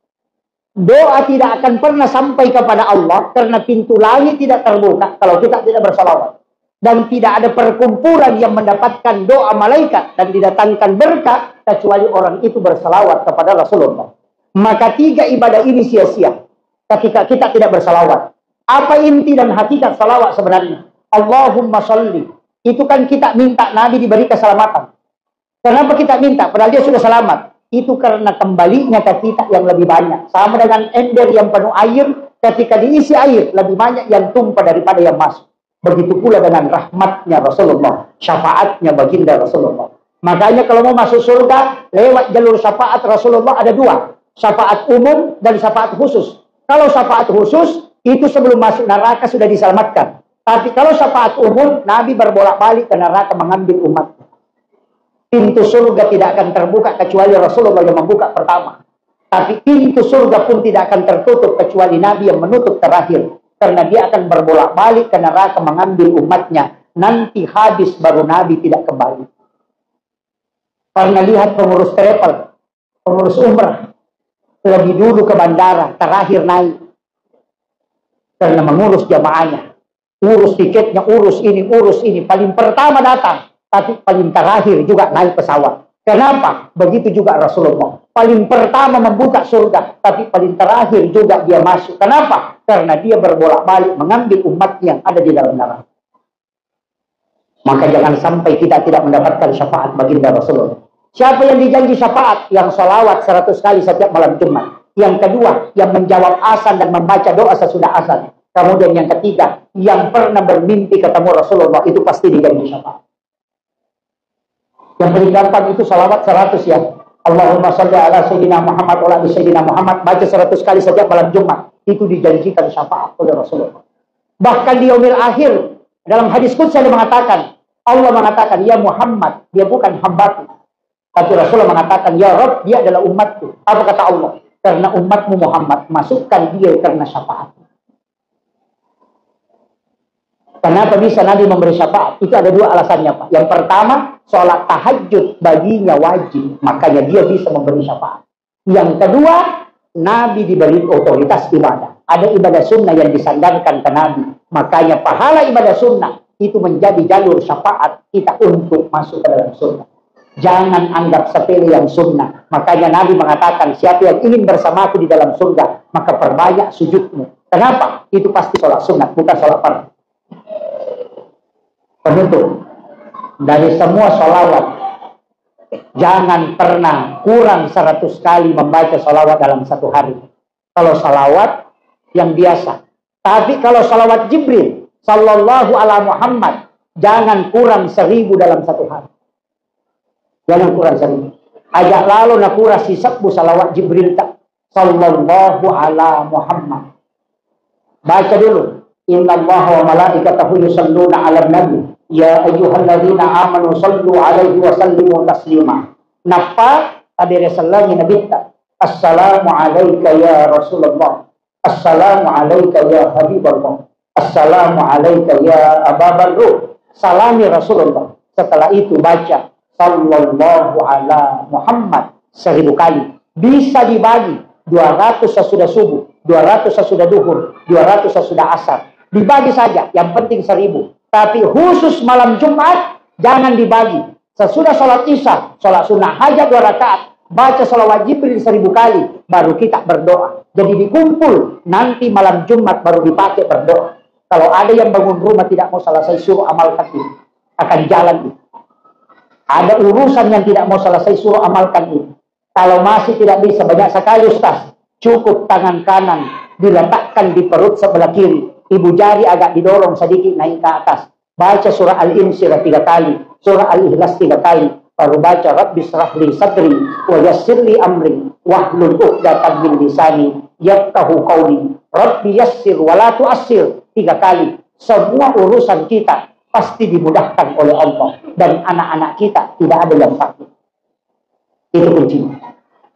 Doa tidak akan pernah sampai kepada Allah karena pintu langit tidak terbuka kalau kita tidak bersalawat. Dan tidak ada perkumpulan yang mendapatkan doa malaikat dan didatangkan berkah kecuali orang itu bersalawat kepada Rasulullah. Maka 3 ibadah ini sia-sia ketika kita tidak bersalawat. Apa inti dan hakikat salawat sebenarnya? Allahumma sholli. Itu kan kita minta Nabi diberi keselamatan. Kenapa kita minta? Padahal dia sudah selamat. Itu karena kembalinya ke kita yang lebih banyak. Sama dengan ember yang penuh air, ketika diisi air, lebih banyak yang tumpah daripada yang masuk. Begitu pula dengan rahmatnya Rasulullah, syafaatnya baginda Rasulullah. Makanya kalau mau masuk surga, lewat jalur syafaat Rasulullah ada 2. Syafaat umum dan syafaat khusus. Kalau syafaat khusus, itu sebelum masuk neraka sudah diselamatkan. Tapi kalau syafaat umum, Nabi berbolak-balik ke neraka mengambil umat. Pintu surga tidak akan terbuka kecuali Rasulullah yang membuka pertama. Tapi pintu surga pun tidak akan tertutup kecuali Nabi yang menutup terakhir. Karena dia akan berbolak-balik ke neraka mengambil umatnya. Nanti habis baru Nabi tidak kembali. Pernah lihat pengurus travel, pengurus umrah, lebih dulu ke bandara, terakhir naik. Karena mengurus jamaahnya. Urus tiketnya, urus ini. Paling pertama datang. Tapi paling terakhir juga naik pesawat. Kenapa? Begitu juga Rasulullah. Paling pertama membuka surga. Tapi paling terakhir juga dia masuk. Kenapa? Karena dia berbolak-balik mengambil umat yang ada di dalam neraka. Maka jangan sampai kita tidak mendapatkan syafaat baginda Rasulullah. Siapa yang dijanji syafaat? Yang salawat 100 kali setiap malam Jumat. Yang kedua, yang menjawab azan dan membaca doa sesudah azan. Kemudian yang ketiga, yang pernah bermimpi ketemu Rasulullah, itu pasti dijanji syafaat. Yang paling gampang itu salawat 100 ya. Allahumma sholli ala sayyidina Muhammad wa ala sayyidina Muhammad. Baca 100 kali setiap malam Jumat. Itu dijanjikan syafaat oleh Rasulullah. Bahkan di yaumil akhir, dalam hadis qudsi dia mengatakan, Allah mengatakan, ya Muhammad, dia bukan hambaku. Tapi Rasulullah mengatakan, ya Rabb, dia adalah umatku. Apa kata Allah? Karena umatmu Muhammad, masukkan dia karena syafaat. Kenapa bisa Nabi memberi syafaat? Itu ada 2 alasannya, Pak. Yang pertama, sholat tahajud baginya wajib. Makanya dia bisa memberi syafaat. Yang kedua, Nabi diberi otoritas ibadah. Ada ibadah sunnah yang disandarkan ke Nabi. Makanya pahala ibadah sunnah itu menjadi jalur syafaat kita untuk masuk ke dalam surga. Jangan anggap sepele yang sunnah. Makanya Nabi mengatakan, siapa yang ingin bersamaku di dalam surga, maka perbanyak sujudmu. Kenapa? Itu pasti sholat sunnah, bukan sholat fardu. Penutup dari semua sholawat, jangan pernah kurang 100 kali membaca sholawat dalam satu hari. Kalau sholawat yang biasa. Tapi kalau sholawat Jibril sallallahu ala Muhammad, jangan kurang 1000 dalam satu hari. Jangan kurang 1000. Ajak lalu nak kurang sisakbu salawat Jibril tak sallallahu ala Muhammad. Baca dulu. Inna Allah wa malaikatahu yusalluna ala nabi. Ya ayyuhalladzina amanu sallu alaihi wa sallimu taslima. Napa adere sallallahu nabi ta. Assalamu alayka ya Rasulullah. Assalamu alayka ya Habibullah. Assalamu alayka ya Ababal Ruh. Salami Rasulullah. Setelah itu baca sallallahu ala Muhammad 1000 kali. Bisa dibagi 200 sesudah subuh, 200 sesudah duhur, 200 sesudah asar. Dibagi saja, yang penting 1000. Tapi khusus malam Jumat jangan dibagi. Sesudah sholat isya, sholat sunnah hajat 2 rakaat, baca sholawat Jibril 1000 kali, baru kita berdoa. Jadi dikumpul, nanti malam Jumat baru dipakai berdoa. Kalau ada yang bangun rumah tidak mau selesai, suruh amalkan itu. Akan jalan itu. Ada urusan yang tidak mau selesai, suruh amalkan ini. Kalau masih tidak bisa, banyak sekali Ustaz. Cukup tangan kanan diletakkan di perut sebelah kiri. Ibu jari agak didorong sedikit naik ke atas. Baca surah Al-Insyirah 3 kali. Surah Al-Ikhlas 3 kali. Baru baca Rabbi shrah li sadri wa yassir li amri wahlul 'uqdatam min lisani yafqahu qawli. Rabbi yassir wa la tu'assir 3 kali. Semua urusan kita pasti dimudahkan oleh Allah. Dan anak-anak kita tidak ada yang sakit. Itu kuncinya.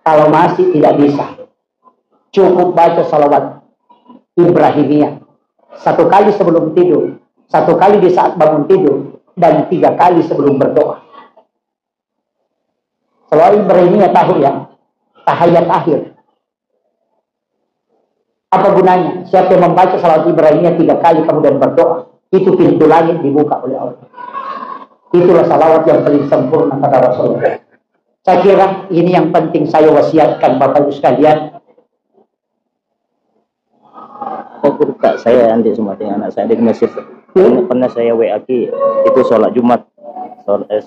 Kalau masih tidak bisa, cukup baca salawat Ibrahimiyah. 1 kali sebelum tidur, 1 kali di saat bangun tidur, dan 3 kali sebelum berdoa. Kalau Ibrahimiyah tahu ya, tahiyat akhir. Apa gunanya? Siapa yang membaca salat Ibrahimiyah 3 kali kemudian berdoa, itu pintu langit dibuka oleh Allah. Itulah salawat yang paling sempurna kata Rasulullah. Saya kira ini yang penting saya wasiatkan Bapak Ibu sekalian. Guru kak, saya nanti semua dengan anak saya di masjid. Pernah saya WA-ki itu sholat Jumat,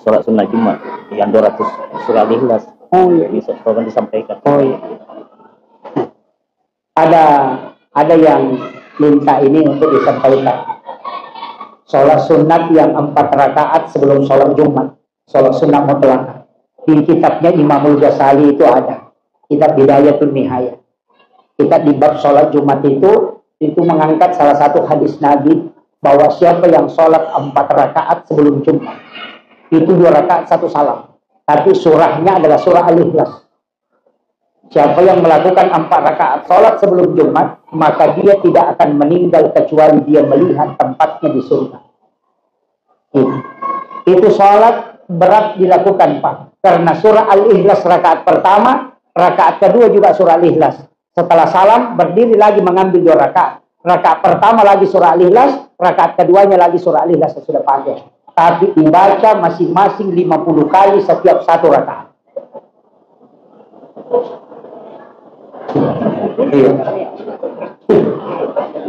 sholat sunnah Jumat yang 200 surah Al-Ikhlas. Oh iya. Bisa tolong disampaikan. Oh iya. Ada yang minta ini untuk disampaikan. Sholat sunat yang 4 rakaat sebelum sholat Jumat, sholat sunat mutlak. Di kitabnya Imamul Ghazali itu ada, kitab Bidayatul Nihayah. Kitab di bab sholat Jumat itu mengangkat salah satu hadis Nabi bahwa siapa yang sholat 4 rakaat sebelum Jumat, itu 2 rakaat 1 salam, tapi surahnya adalah surah Al-Ikhlas. Siapa yang melakukan 4 rakaat sholat sebelum Jumat, maka dia tidak akan meninggal kecuali dia melihat tempatnya di surga. Itu sholat berat dilakukan Pak, karena surah Al-Ikhlas rakaat pertama, rakaat kedua juga surah Al-Ikhlas. Setelah salam berdiri lagi mengambil 2 rakaat. Rakaat pertama lagi surah Al-Ikhlas, rakaat keduanya lagi surah Al-Ikhlas yang sudah pakai. Tapi dibaca masing-masing 50 kali setiap 1 rakaat.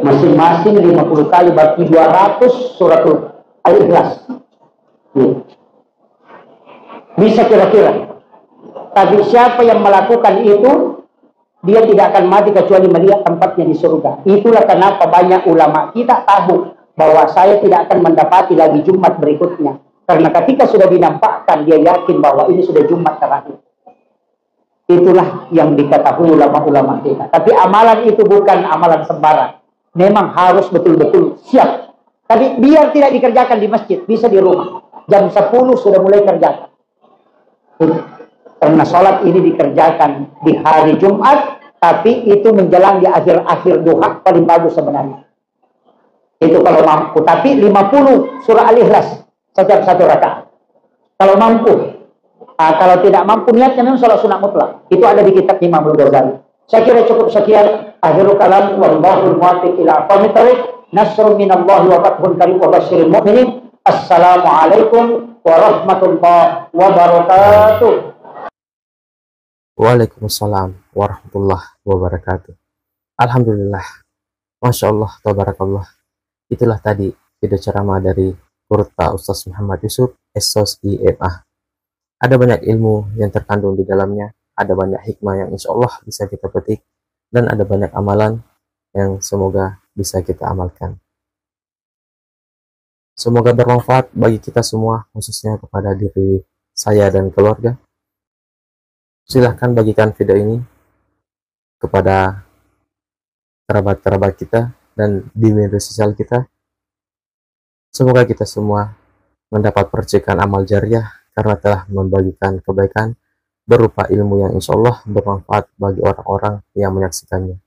Masing-masing 50 kali berarti 200 surat Al-Ikhlas. Bisa kira-kira. Tapi siapa yang melakukan itu, dia tidak akan mati kecuali melihat tempatnya di surga. Itulah kenapa banyak ulama kita tahu bahwa saya tidak akan mendapati lagi Jumat berikutnya. Karena ketika sudah dinampakkan, dia yakin bahwa ini sudah Jumat terakhir. Itulah yang diketahui ulama-ulama kita. Tapi amalan itu bukan amalan sembarang. Memang harus betul-betul siap. Tapi biar tidak dikerjakan di masjid, bisa di rumah. Jam 10 sudah mulai kerjakan. Karena sholat ini dikerjakan di hari Jumat, tapi itu menjelang di akhir-akhir duha paling bagus sebenarnya. Itu kalau mampu. Tapi 50 surah Al-Ikhlas setiap 1 rakaat. Kalau mampu. Kalau tidak mampu, niatnya memang sholat sunat mutlak. Itu ada di kitab Imam Al-Ghazali. Saya kira cukup sekian. Akhirul kalam wallahul muwaffiq ila aqwamit thoriq. Nasrun minallahi wa fathun karim wa basyiril mu'minin. Assalamualaikum warahmatullahi wabarakatuh. Waalaikumsalam warahmatullahi wabarakatuh. Alhamdulillah, Masya Allah, tabarakallah. Itulah tadi video ceramah dari Kurta Ustaz Muhammad Yusuf, Esos IMA. Ada banyak ilmu yang terkandung di dalamnya, ada banyak hikmah yang insya Allah bisa kita petik, dan ada banyak amalan yang semoga bisa kita amalkan. Semoga bermanfaat bagi kita semua, khususnya kepada diri saya dan keluarga. Silahkan bagikan video ini kepada kerabat-kerabat kita dan di media sosial kita. Semoga kita semua mendapat percikan amal jariah karena telah membagikan kebaikan berupa ilmu yang insya Allah bermanfaat bagi orang-orang yang menyaksikannya.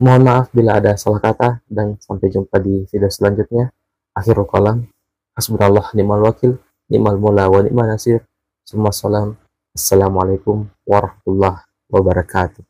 Mohon maaf bila ada salah kata, dan sampai jumpa di video selanjutnya. Akhirul kalam, hasbunallah ni'mal wakil, ni'mal mula wa ni'mal nasir. Assalamualaikum warahmatullahi wabarakatuh.